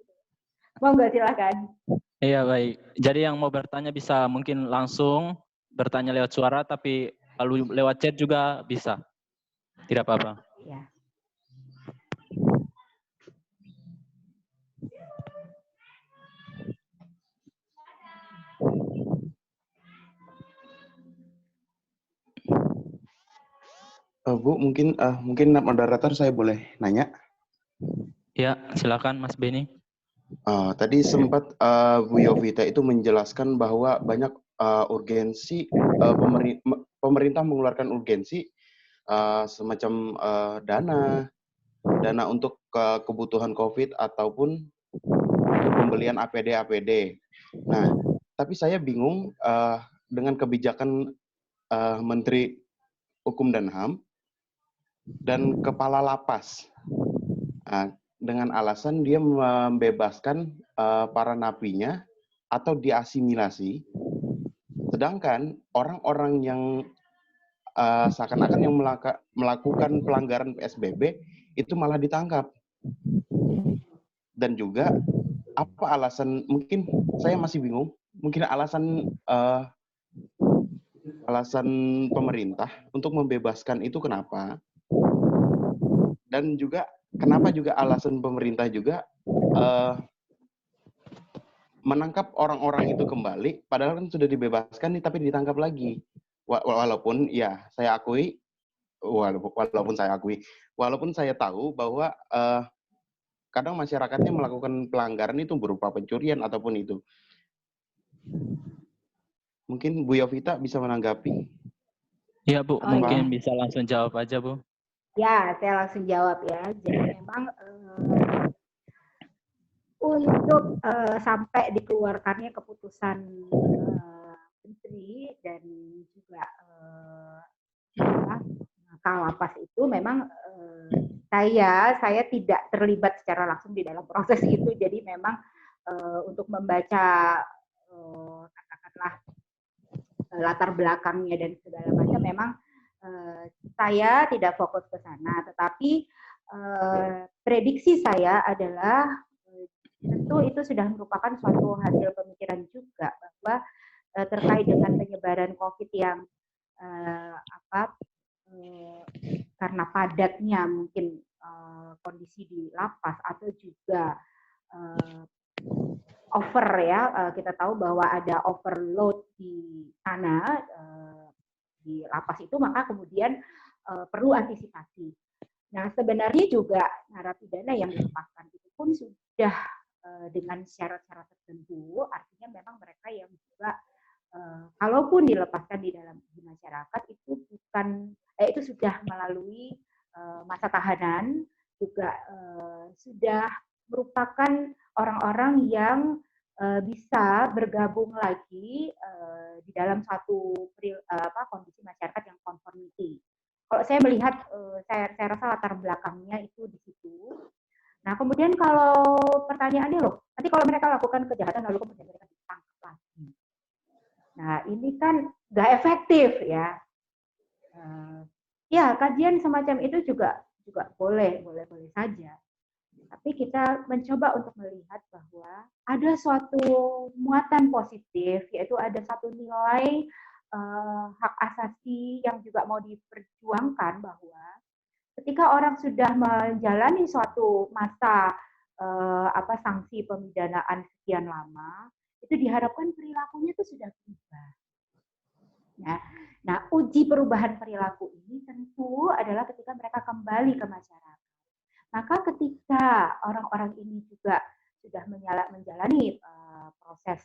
Monggo silakan. Iya baik. Jadi yang mau bertanya bisa mungkin langsung bertanya lewat suara, tapi kalau lewat chat juga bisa. Tidak apa-apa. Ya. Bu, mungkin moderator saya boleh nanya? Ya, silakan Mas Beni. Tadi sempat Bu Yovita itu menjelaskan bahwa banyak urgensi pemerintah mengeluarkan urgensi semacam dana untuk kebutuhan COVID ataupun untuk pembelian APD. Nah, tapi saya bingung dengan kebijakan Menteri Hukum dan HAM dan Kepala Lapas. Dengan alasan dia membebaskan para napinya atau diasimilasi, sedangkan orang-orang yang seakan-akan yang melakukan pelanggaran PSBB itu malah ditangkap. Dan juga apa alasan, mungkin saya masih bingung, mungkin alasan pemerintah untuk membebaskan itu kenapa? Dan juga kenapa juga alasan pemerintah juga menangkap orang-orang itu kembali, padahal kan sudah dibebaskan nih, tapi ditangkap lagi. Walaupun ya saya akui, walaupun saya tahu bahwa kadang masyarakatnya melakukan pelanggaran itu berupa pencurian ataupun itu. Mungkin Bu Yovita bisa menanggapi. Iya Bu, mungkin bisa langsung jawab aja Bu. Ya, saya langsung jawab ya. Jadi memang untuk sampai dikeluarkannya keputusan menteri dan juga Kalapas itu memang saya tidak terlibat secara langsung di dalam proses itu. Jadi memang untuk membaca katakanlah latar belakangnya dan segala macam memang saya tidak fokus ke sana, tetapi prediksi saya adalah tentu itu sudah merupakan suatu hasil pemikiran juga bahwa terkait dengan penyebaran COVID yang karena padatnya mungkin kondisi di lapas atau juga over ya, kita tahu bahwa ada overload di sana di lapas itu, maka kemudian perlu antisipasi. Nah, sebenarnya juga narapidana yang dilepaskan itu pun sudah dengan syarat-syarat tertentu, artinya memang mereka yang juga kalaupun dilepaskan di masyarakat itu bukan itu sudah melalui masa tahanan, juga sudah merupakan orang-orang yang bisa bergabung lagi di dalam satu kondisi masyarakat yang conformity. Kalau saya melihat, saya rasa latar belakangnya itu di situ. Nah, kemudian kalau pertanyaannya loh, nanti kalau mereka lakukan kejahatan lalu kemudian mereka ditangkap lagi. Nah, ini kan nggak efektif ya. Ya, kajian semacam itu juga boleh saja. Tapi kita mencoba untuk melihat bahwa ada suatu muatan positif, yaitu ada satu nilai hak asasi yang juga mau diperjuangkan, bahwa ketika orang sudah menjalani suatu masa sanksi pemidanaan sekian lama, itu diharapkan perilakunya itu sudah berubah. Nah, uji perubahan perilaku ini tentu adalah ketika mereka kembali ke masyarakat. Maka ketika orang-orang ini juga sudah menjalani proses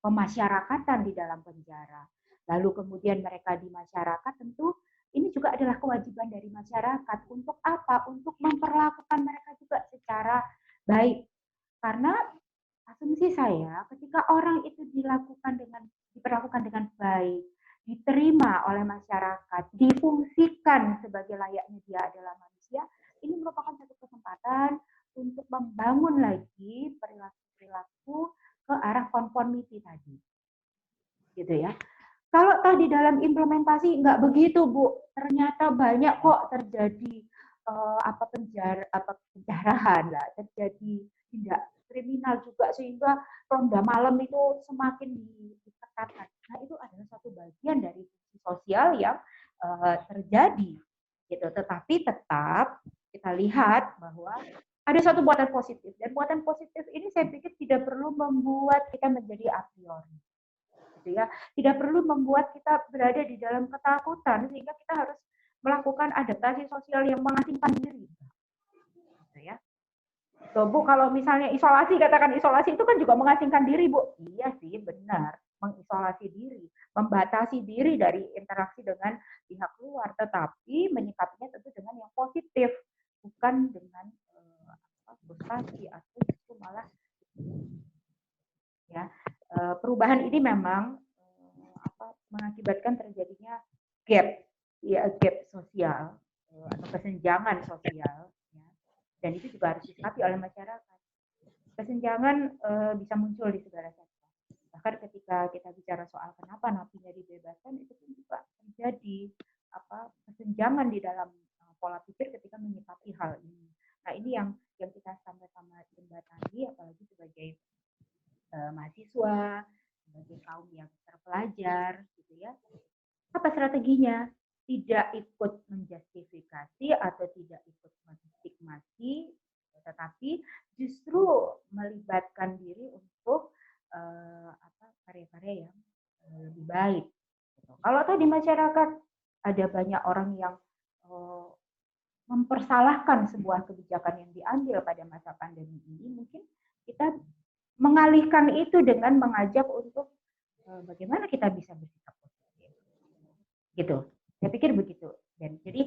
pemasyarakatan di dalam penjara, lalu kemudian mereka di masyarakat, tentu ini juga adalah kewajiban dari masyarakat untuk apa? Untuk memperlakukan mereka juga secara baik. Karena asumsi saya, ketika orang itu diperlakukan dengan baik, diterima oleh masyarakat, difungsikan sebagai layaknya dia adalah manusia, ini merupakan satu kesempatan untuk membangun lagi perilaku ke arah konformiti tadi, gitu ya. Kalau tadi dalam implementasi nggak begitu, Bu, ternyata banyak kok terjadi penjarahan lah, terjadi tindak kriminal juga, sehingga ronda malam itu semakin diketatkan. Nah, itu adalah satu bagian dari fungsi sosial yang terjadi, gitu. Tetapi tetap kita lihat bahwa ada satu buatan positif, dan buatan positif ini saya pikir tidak perlu membuat kita menjadi a priori, gitu ya. Tidak perlu membuat kita berada di dalam ketakutan sehingga kita harus melakukan adaptasi sosial yang mengasingkan diri, gitu ya. So, Bu, kalau misalnya isolasi, katakan isolasi itu kan juga mengasingkan diri, Bu. Iya sih, benar, mengisolasi diri, membatasi diri dari interaksi dengan pihak luar, tetapi menyikapinya tentu dengan yang positif, bukan dengan frustasi atau justru malah ya. Perubahan ini memang mengakibatkan terjadinya gap sosial atau kesenjangan sosial, ya. Dan itu juga harus disikapi oleh masyarakat. Kesenjangan bisa muncul di segala sektor. Bahkan ketika kita bicara soal kenapa napinya dibebaskan, itu pun juga terjadi kesenjangan di dalam pola pikir ketika menyikapi hal ini. Nah, ini yang kita sama-sama jembatani, apalagi sebagai mahasiswa, sebagai kaum yang terpelajar, gitu ya. Apa strateginya? Tidak ikut menjustifikasi atau tidak ikut menstigmasi, tetapi justru melibatkan diri untuk karya-karya yang lebih baik. Kalau tadi masyarakat ada banyak orang yang mempersalahkan sebuah kebijakan yang diambil pada masa pandemi ini, mungkin kita mengalihkan itu dengan mengajak untuk bagaimana kita bisa bersikap positif, gitu. Saya pikir begitu. Dan jadi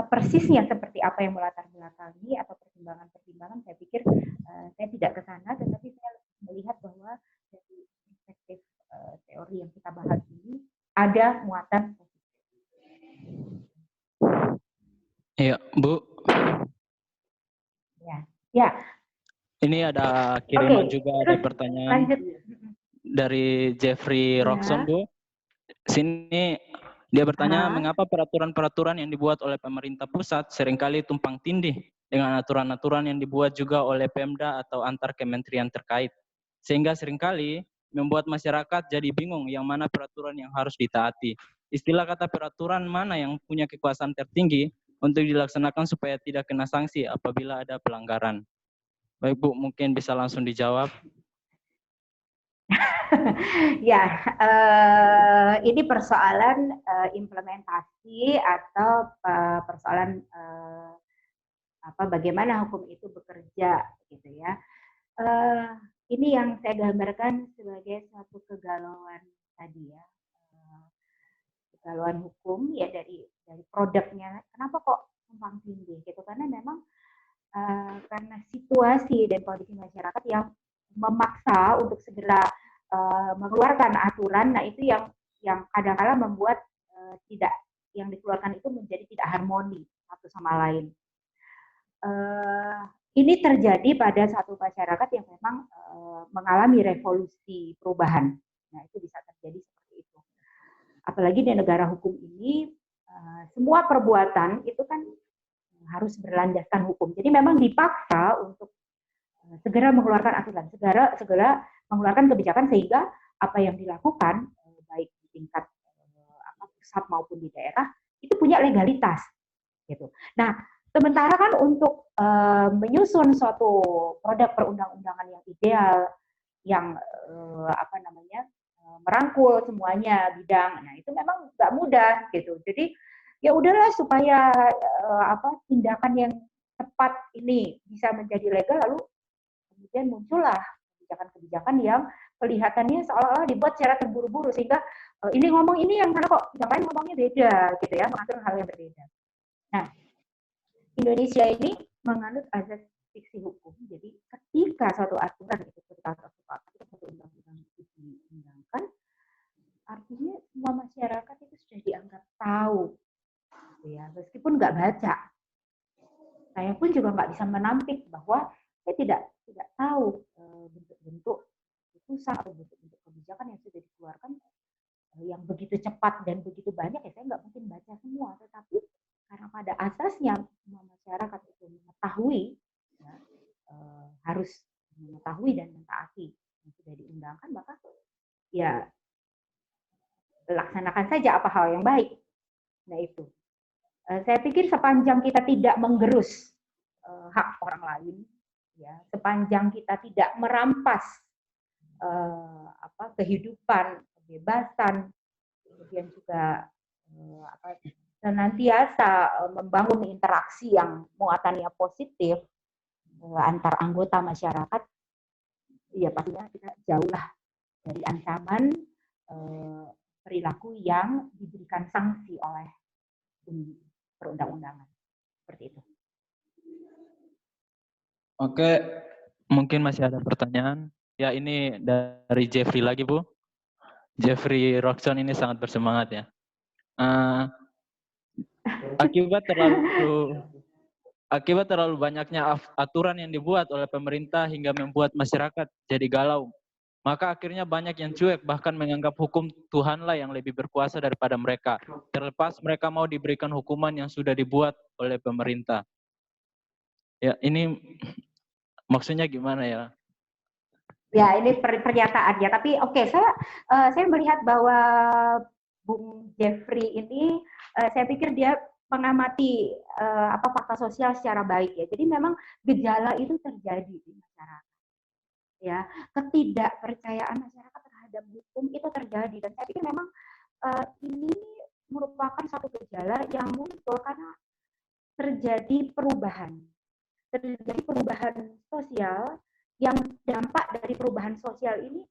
persisnya seperti apa yang melatar belakangi atau pertimbangan-pertimbangan, saya pikir saya tidak ke sana, tetapi saya melihat bahwa dari perspektif teori yang kita bahas ini ada muatan positif. Iya, Bu. Ya. Ini ada kiriman juga, ada pertanyaan lanjut dari Jeffrey Roxon, Bu. Sini dia bertanya, mengapa peraturan-peraturan yang dibuat oleh pemerintah pusat seringkali tumpang tindih dengan aturan-aturan yang dibuat juga oleh Pemda atau antar kementerian terkait, sehingga seringkali membuat masyarakat jadi bingung yang mana peraturan yang harus ditaati. istilah kata peraturan mana yang punya kekuasaan tertinggi untuk dilaksanakan supaya tidak kena sanksi apabila ada pelanggaran. Baik Bu, mungkin bisa langsung dijawab. Ya, ini persoalan implementasi atau persoalan bagaimana hukum itu bekerja, gitu ya. Ini yang saya gambarkan sebagai suatu kegalauan tadi ya, kegalauan hukum ya dari produknya. Kenapa kok tumpang tindih gitu? Karena memang karena situasi dan kondisi masyarakat yang memaksa untuk segera mengeluarkan aturan, nah itu yang kadang-kala membuat tidak yang dikeluarkan itu menjadi tidak harmoni satu sama lain. Ini terjadi pada satu masyarakat yang memang mengalami revolusi perubahan. Nah itu bisa terjadi seperti itu. Apalagi di negara hukum ini semua perbuatan itu kan harus berlandaskan hukum. Jadi memang dipaksa untuk segera mengeluarkan aturan, segera mengeluarkan kebijakan sehingga apa yang dilakukan baik di tingkat pusat maupun di daerah itu punya legalitas gitu. Nah, sementara kan untuk menyusun suatu produk perundang-undangan yang ideal, yang merangkul semuanya bidang, nah itu memang nggak mudah gitu. Jadi ya udahlah supaya tindakan yang tepat ini bisa menjadi legal, lalu kemudian muncullah kebijakan-kebijakan yang kelihatannya seolah-olah dibuat secara terburu-buru sehingga ini ngomong ini yang mana kok yang lain ngomongnya beda gitu ya, mengatur hal yang berbeda. Nah, Indonesia ini menganut azas fiksi hukum. Jadi ketika suatu aturan itu satu undang-undang itu diundangkan, artinya semua masyarakat itu sudah dianggap tahu, gitu ya, meskipun nggak baca. Saya pun juga nggak bisa menampik bahwa saya tidak tahu bentuk-bentuk putusan atau bentuk-bentuk kebijakan yang sudah dikeluarkan yang begitu cepat dan begitu banyak, ya saya nggak mungkin baca semua. Tetapi karena pada asasnya semua masyarakat itu mengetahui, ya, harus mengetahui dan mentaati yang sudah diundangkan, maka ya laksanakan saja apa hal yang baik. Nah itu. Saya pikir sepanjang kita tidak menggerus hak orang lain, ya, sepanjang kita tidak merampas kehidupan, kebebasan, kemudian juga senantiasa membangun interaksi yang muatannya positif antar anggota masyarakat, ya pastinya kita jauhlah dari ancaman perilaku yang diberikan sanksi oleh perundang-undangan. Seperti itu. Oke, mungkin masih ada pertanyaan. Ya, ini dari Jeffrey lagi, Bu. Jeffrey Roxon ini sangat bersemangat ya. Akibat terlalu banyaknya aturan yang dibuat oleh pemerintah hingga membuat masyarakat jadi galau. Maka akhirnya banyak yang cuek, bahkan menganggap hukum Tuhanlah yang lebih berkuasa daripada mereka. Terlepas mereka mau diberikan hukuman yang sudah dibuat oleh pemerintah. Ya, ini maksudnya gimana ya? Ya, ini pernyataan ya. Tapi oke, saya melihat bahwa Bung Jeffrey ini, saya pikir dia mengamati fakta sosial secara baik ya. Jadi memang gejala itu terjadi di masyarakat. Ya, ketidakpercayaan masyarakat terhadap hukum itu terjadi, dan saya pikir memang ini merupakan satu gejala yang muncul karena terjadi perubahan sosial, yang dampak dari perubahan sosial ini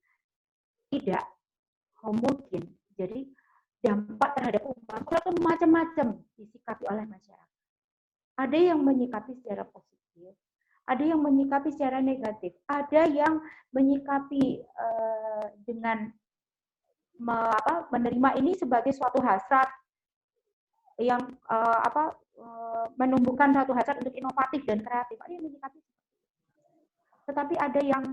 tidak homogen. Jadi dampak terhadap umat itu macam-macam disikapi oleh masyarakat. Ada yang menyikapi secara positif, ada yang menyikapi secara negatif, ada yang menyikapi dengan menerima ini sebagai suatu hasrat yang menumbuhkan suatu hasrat untuk inovatif dan kreatif. Ada yang menyikapi, tetapi ada yang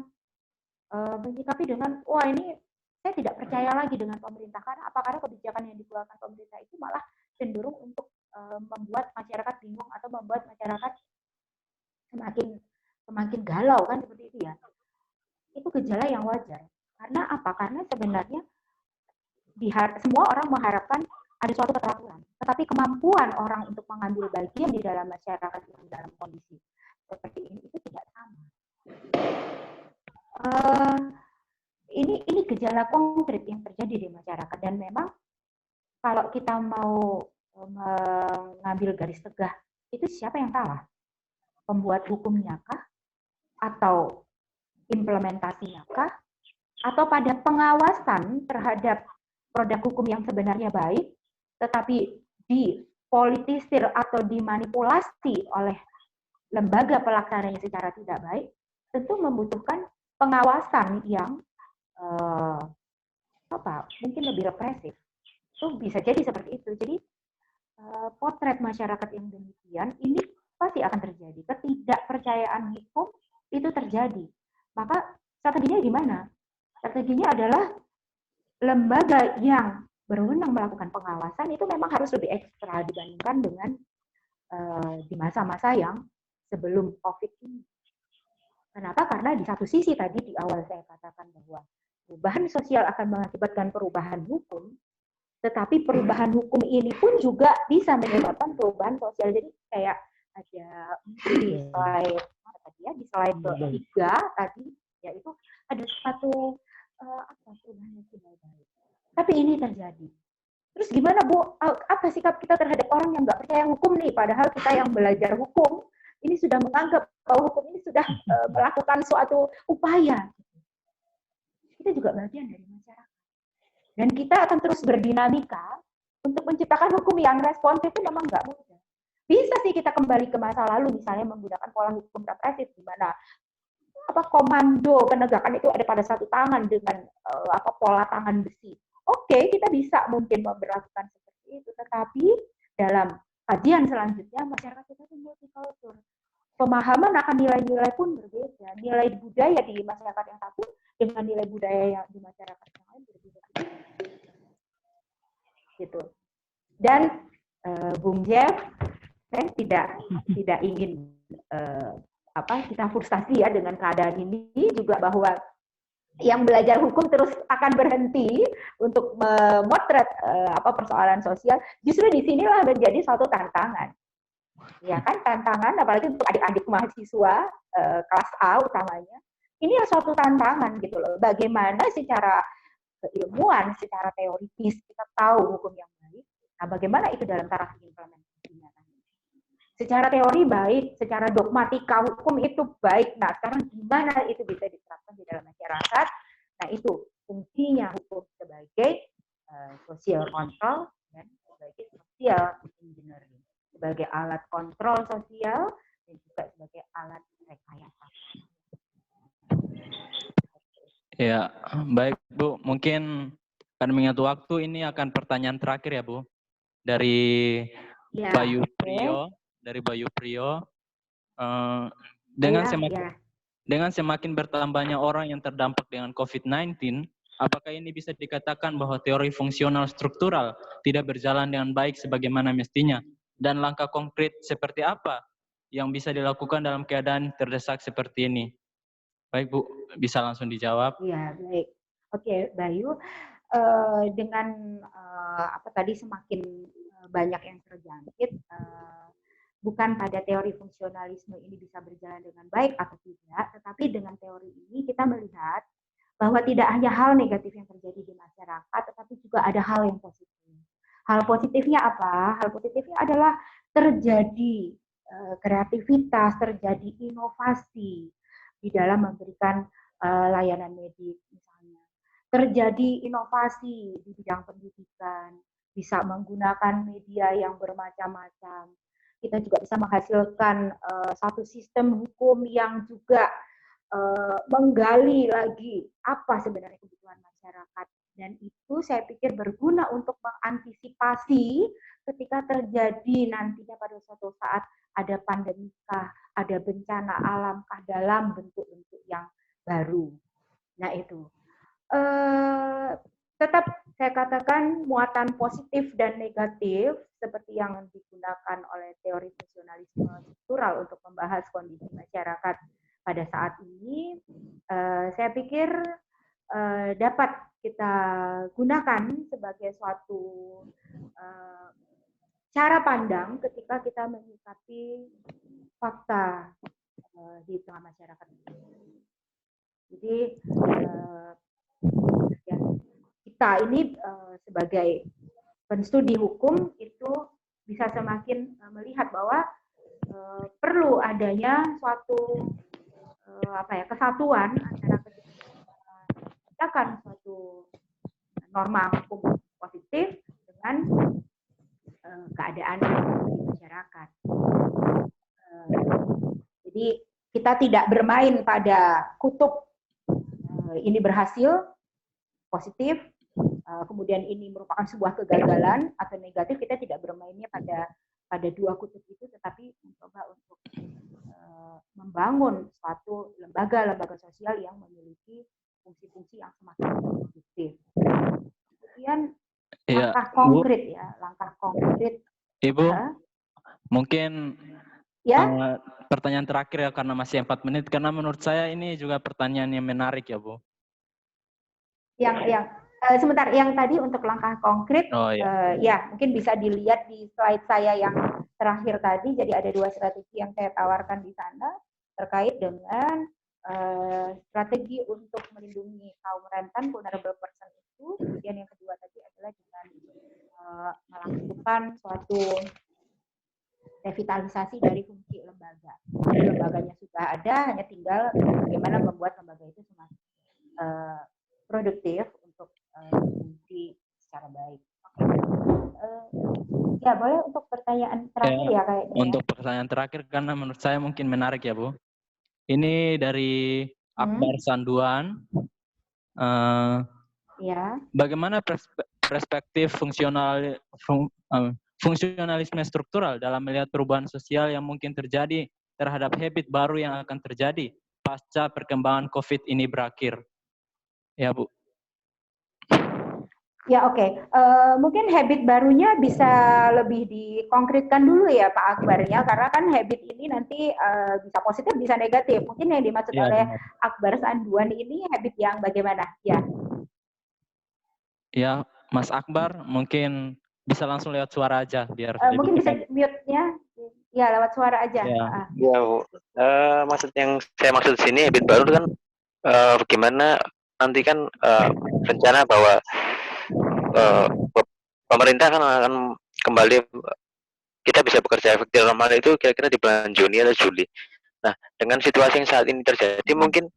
menyikapi dengan, wah ini saya tidak percaya lagi dengan pemerintah, karena karena kebijakan yang dikeluarkan pemerintah itu malah cenderung untuk membuat masyarakat bingung atau membuat masyarakat semakin galau, kan seperti itu ya. Itu gejala yang wajar. Karena apa? Karena sebenarnya semua orang mengharapkan ada suatu keterampilan. Tetapi kemampuan orang untuk mengambil bagian di dalam masyarakat itu dalam kondisi seperti ini itu tidak sama. Ini gejala konkret yang terjadi di masyarakat, dan memang kalau kita mau mengambil garis tegak, itu siapa yang salah? Pembuat hukumnya kah? Atau implementasinya kah? Atau pada pengawasan terhadap produk hukum yang sebenarnya baik, tetapi dipolitisir atau dimanipulasi oleh lembaga pelaksananya secara tidak baik, tentu membutuhkan pengawasan yang mungkin lebih represif. Itu bisa jadi seperti itu. Jadi potret masyarakat yang demikian ini pasti akan terjadi. Ketidakpercayaan hukum itu terjadi. Maka strateginya gimana? Strateginya adalah lembaga yang berwenang melakukan pengawasan itu memang harus lebih ekstra dibandingkan dengan di masa-masa yang sebelum COVID ini. Kenapa? Karena di satu sisi tadi di awal saya katakan bahwa perubahan sosial akan mengakibatkan perubahan hukum, tetapi perubahan hukum ini pun juga bisa menyebabkan perubahan sosial. Jadi kayak ada di slide di slide ketiga tadi, yaitu ada suatu perubahan yang tidak baik. Tapi ini terjadi. Terus gimana Bu? Apa sikap kita terhadap orang yang nggak percaya hukum nih? Padahal kita yang belajar hukum ini sudah menganggap bahwa hukum ini sudah melakukan suatu upaya. Kita juga bagian dari masyarakat. Dan kita akan terus berdinamika untuk menciptakan hukum yang responsif itu memang nggak mudah. Bisa sih kita kembali ke masa lalu, misalnya menggunakan pola hukum represif, di mana komando penegakan itu ada pada satu tangan dengan pola tangan besi. Oke, kita bisa mungkin memberlakukan seperti itu, tetapi dalam kajian selanjutnya masyarakat kita itu multikultur. Pemahaman akan nilai-nilai pun berbeda. Nilai budaya di masyarakat yang satu dengan nilai budaya yang di masyarakat yang lain berbeda. Gitu. Dan Bung Jeff, saya tidak ingin kita frustasi ya dengan keadaan ini, juga bahwa yang belajar hukum terus akan berhenti untuk memotret persoalan sosial. Justru di sinilah menjadi suatu tantangan. Ya kan, tantangan apalagi untuk adik-adik mahasiswa kelas A utamanya. Ini suatu tantangan gitu loh. Bagaimana secara keilmuan, secara teoritis kita tahu hukum yang baik. Nah, bagaimana itu dalam taraf implementasinya? Secara teori baik, secara dogmatika hukum itu baik. Nah, sekarang gimana itu bisa diterapkan di dalam masyarakat? Nah, itu fungsinya hukum sebagai social control dan sebagai social engineering, sebagai alat kontrol sosial dan juga sebagai alat rekayasa. Ya, baik Bu. Mungkin karena mengingat waktu, ini akan pertanyaan terakhir ya Bu. Dari Bayu Priyo. Dari Bayu Priyo. Dengan semakin bertambahnya orang yang terdampak dengan COVID-19, apakah ini bisa dikatakan bahwa teori fungsional struktural tidak berjalan dengan baik sebagaimana mestinya? Dan langkah konkret seperti apa yang bisa dilakukan dalam keadaan terdesak seperti ini? Baik Bu, bisa langsung dijawab. Ya, baik. Oke, Bayu, dengan tadi semakin banyak yang terjangkit, bukan pada teori fungsionalisme ini bisa berjalan dengan baik atau tidak, tetapi dengan teori ini kita melihat bahwa tidak hanya hal negatif yang terjadi di masyarakat, tetapi juga ada hal yang positif. Hal positifnya apa? Hal positifnya adalah terjadi kreativitas, terjadi inovasi di dalam memberikan layanan medik misalnya. Terjadi inovasi di bidang pendidikan, bisa menggunakan media yang bermacam-macam. Kita juga bisa menghasilkan satu sistem hukum yang juga menggali lagi apa sebenarnya kebutuhan masyarakat. Dan itu saya pikir berguna untuk mengantisipasi ketika terjadi nantinya pada suatu saat ada pandemikah, ada bencana alamkah dalam bentuk-bentuk yang baru. Nah itu. Tetap saya katakan muatan positif dan negatif seperti yang digunakan oleh teori fungsionalisme struktural untuk membahas kondisi masyarakat pada saat ini, saya pikir dapat kita gunakan sebagai suatu cara pandang ketika kita menyikapi fakta di tengah masyarakat. Jadi ya, kita ini sebagai penstudi hukum itu bisa semakin melihat bahwa perlu adanya suatu kesatuan antara menciptakan suatu norma hukum positif dengan keadaan di masyarakat. Jadi kita tidak bermain pada kutub ini berhasil positif, kemudian ini merupakan sebuah kegagalan atau negatif. Kita tidak bermainnya pada dua kutub itu, tetapi mencoba untuk membangun suatu lembaga sosial yang memiliki fungsi-fungsi yang semakin positif. Kemudian langkah konkret langkah konkret. Ibu, mungkin ya, pertanyaan terakhir ya, karena masih 4 menit, karena menurut saya ini juga pertanyaan yang menarik ya, Bu. Sebentar, yang tadi untuk langkah konkret, ya mungkin bisa dilihat di slide saya yang terakhir tadi. Jadi ada 2 strategi yang saya tawarkan di sana terkait dengan strategi untuk melindungi kaum rentan, vulnerable person itu. Kemudian yang kedua tadi adalah dengan melakukan suatu revitalisasi dari fungsi lembaga. Jadi lembaganya sudah ada, hanya tinggal bagaimana membuat lembaga itu semakin produktif untuk fungsi secara baik. Ya, boleh untuk pertanyaan terakhir ya kayaknya. Untuk pertanyaan terakhir, karena menurut saya mungkin menarik ya, Bu. Ini dari Akbar Sanduan. Bagaimana perspektif fungsionalisme struktural dalam melihat perubahan sosial yang mungkin terjadi terhadap habit baru yang akan terjadi pasca perkembangan COVID ini berakhir? Ya, Bu. Ya, oke. Mungkin habit barunya bisa lebih dikonkretkan dulu ya Pak Akbar ya, karena kan habit ini nanti bisa positif, bisa negatif. Mungkin yang dimaksud oleh Akbar Sanduan ini habit yang bagaimana? Ya, Mas Akbar mungkin bisa langsung lewat suara aja biar mungkin bisa mute-nya. Ya, lewat suara aja. Ya, Bu. Maksud yang saya maksud sini habit baru kan bagaimana nanti kan rencana bahwa pemerintah kan akan kembali kita bisa bekerja efektif normal itu kira-kira di bulan Juni atau Juli. Nah, dengan situasi yang saat ini terjadi mungkin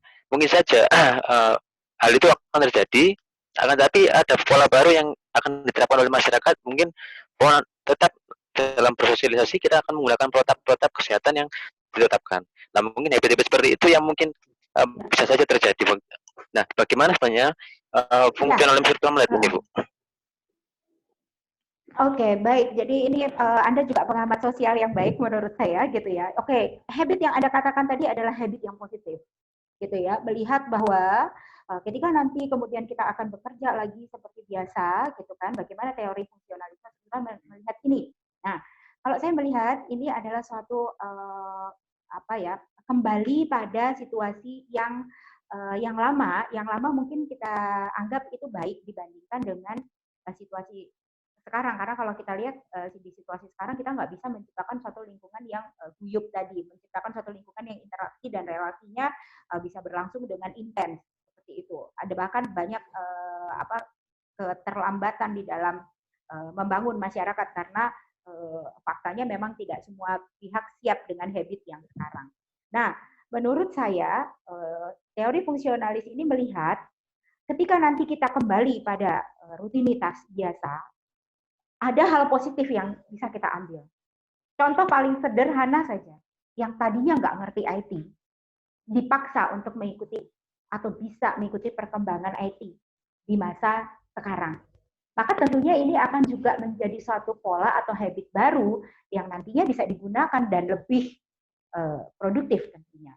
saja hal itu akan terjadi, akan tapi ada pola baru yang akan diterapkan oleh masyarakat. Mungkin tetap dalam bersosialisasi kita akan menggunakan protap kesehatan yang ditetapkan. Nah, mungkin habit-habit seperti itu yang mungkin bisa saja terjadi. Nah, bagaimana sebenarnya fungsionalisme virtual melihat ini, Bu? Oke, baik. Jadi ini Anda juga pengamat sosial yang baik menurut saya gitu ya. Oke, habit yang Anda katakan tadi adalah habit yang positif gitu ya. Melihat bahwa ketika nanti kemudian kita akan bekerja lagi seperti biasa gitu kan, bagaimana teori fungsionalitas kita melihat ini. Nah, kalau saya melihat ini adalah suatu kembali pada situasi yang lama mungkin kita anggap itu baik dibandingkan dengan situasi sekarang, karena kalau kita lihat di situasi sekarang kita nggak bisa menciptakan suatu lingkungan yang guyup tadi, menciptakan suatu lingkungan yang interaksi dan relasinya bisa berlangsung dengan intens seperti itu. Ada bahkan banyak keterlambatan di dalam membangun masyarakat karena faktanya memang tidak semua pihak siap dengan habit yang sekarang. Nah, menurut saya teori fungsionalis ini melihat ketika nanti kita kembali pada rutinitas biasa, ada hal positif yang bisa kita ambil. Contoh paling sederhana saja, yang tadinya nggak ngerti IT, dipaksa untuk mengikuti atau bisa mengikuti perkembangan IT di masa sekarang. Maka tentunya ini akan juga menjadi suatu pola atau habit baru yang nantinya bisa digunakan dan lebih produktif tentunya.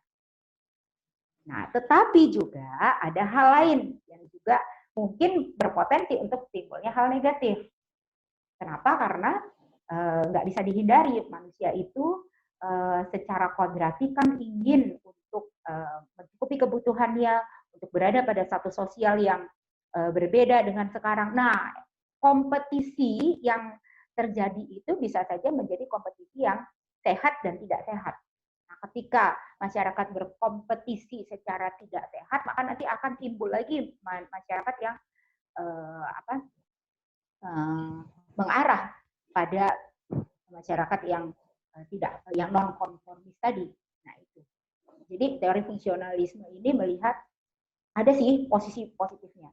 Nah, tetapi juga ada hal lain yang juga mungkin berpotensi untuk timbulnya hal negatif. Kenapa? Karena nggak bisa dihindari, manusia itu secara kodrati kan ingin untuk mencukupi kebutuhannya, untuk berada pada status sosial yang berbeda dengan sekarang. Nah, kompetisi yang terjadi itu bisa saja menjadi kompetisi yang sehat dan tidak sehat. Nah, ketika masyarakat berkompetisi secara tidak sehat, maka nanti akan timbul lagi masyarakat yang mengarah pada masyarakat yang yang non konformis tadi. Nah, itu. Jadi teori fungsionalisme ini melihat ada sih posisi positifnya,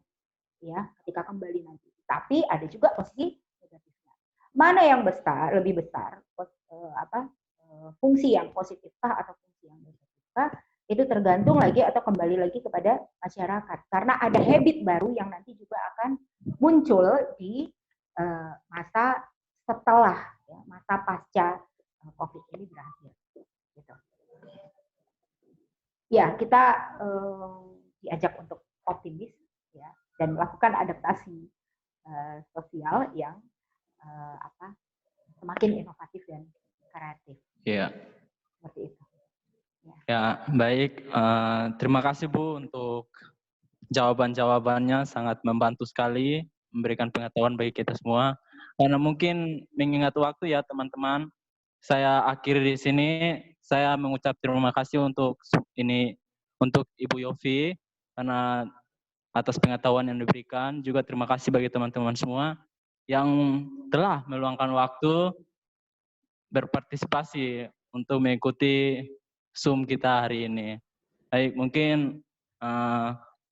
ya, ketika kembali nanti. Tapi ada juga posisi negatifnya. Mana yang lebih besar, fungsi yang positifkah atau fungsi yang negatifkah? Itu tergantung lagi atau kembali lagi kepada masyarakat. Karena ada habit baru yang nanti juga akan muncul di masa setelah, ya, masa pasca COVID ini berakhir. Gitu. Ya, kita diajak untuk optimis, ya, dan melakukan adaptasi sosial yang semakin inovatif dan kreatif. Iya. Seperti itu. Ya, baik. Terima kasih Bu untuk jawaban-jawabannya, sangat membantu sekali, memberikan pengetahuan bagi kita semua. Karena mungkin mengingat waktu ya teman-teman, saya akhiri di sini. Saya mengucap terima kasih untuk Ibu Yofi karena atas pengetahuan yang diberikan. Juga terima kasih bagi teman-teman semua yang telah meluangkan waktu berpartisipasi untuk mengikuti Zoom kita hari ini. Baik, mungkin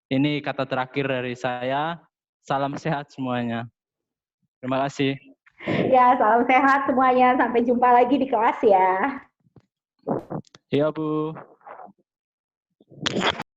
ini kata terakhir dari saya. Salam sehat semuanya. Terima kasih. Ya, salam sehat semuanya. Sampai jumpa lagi di kelas ya. Iya, Bu.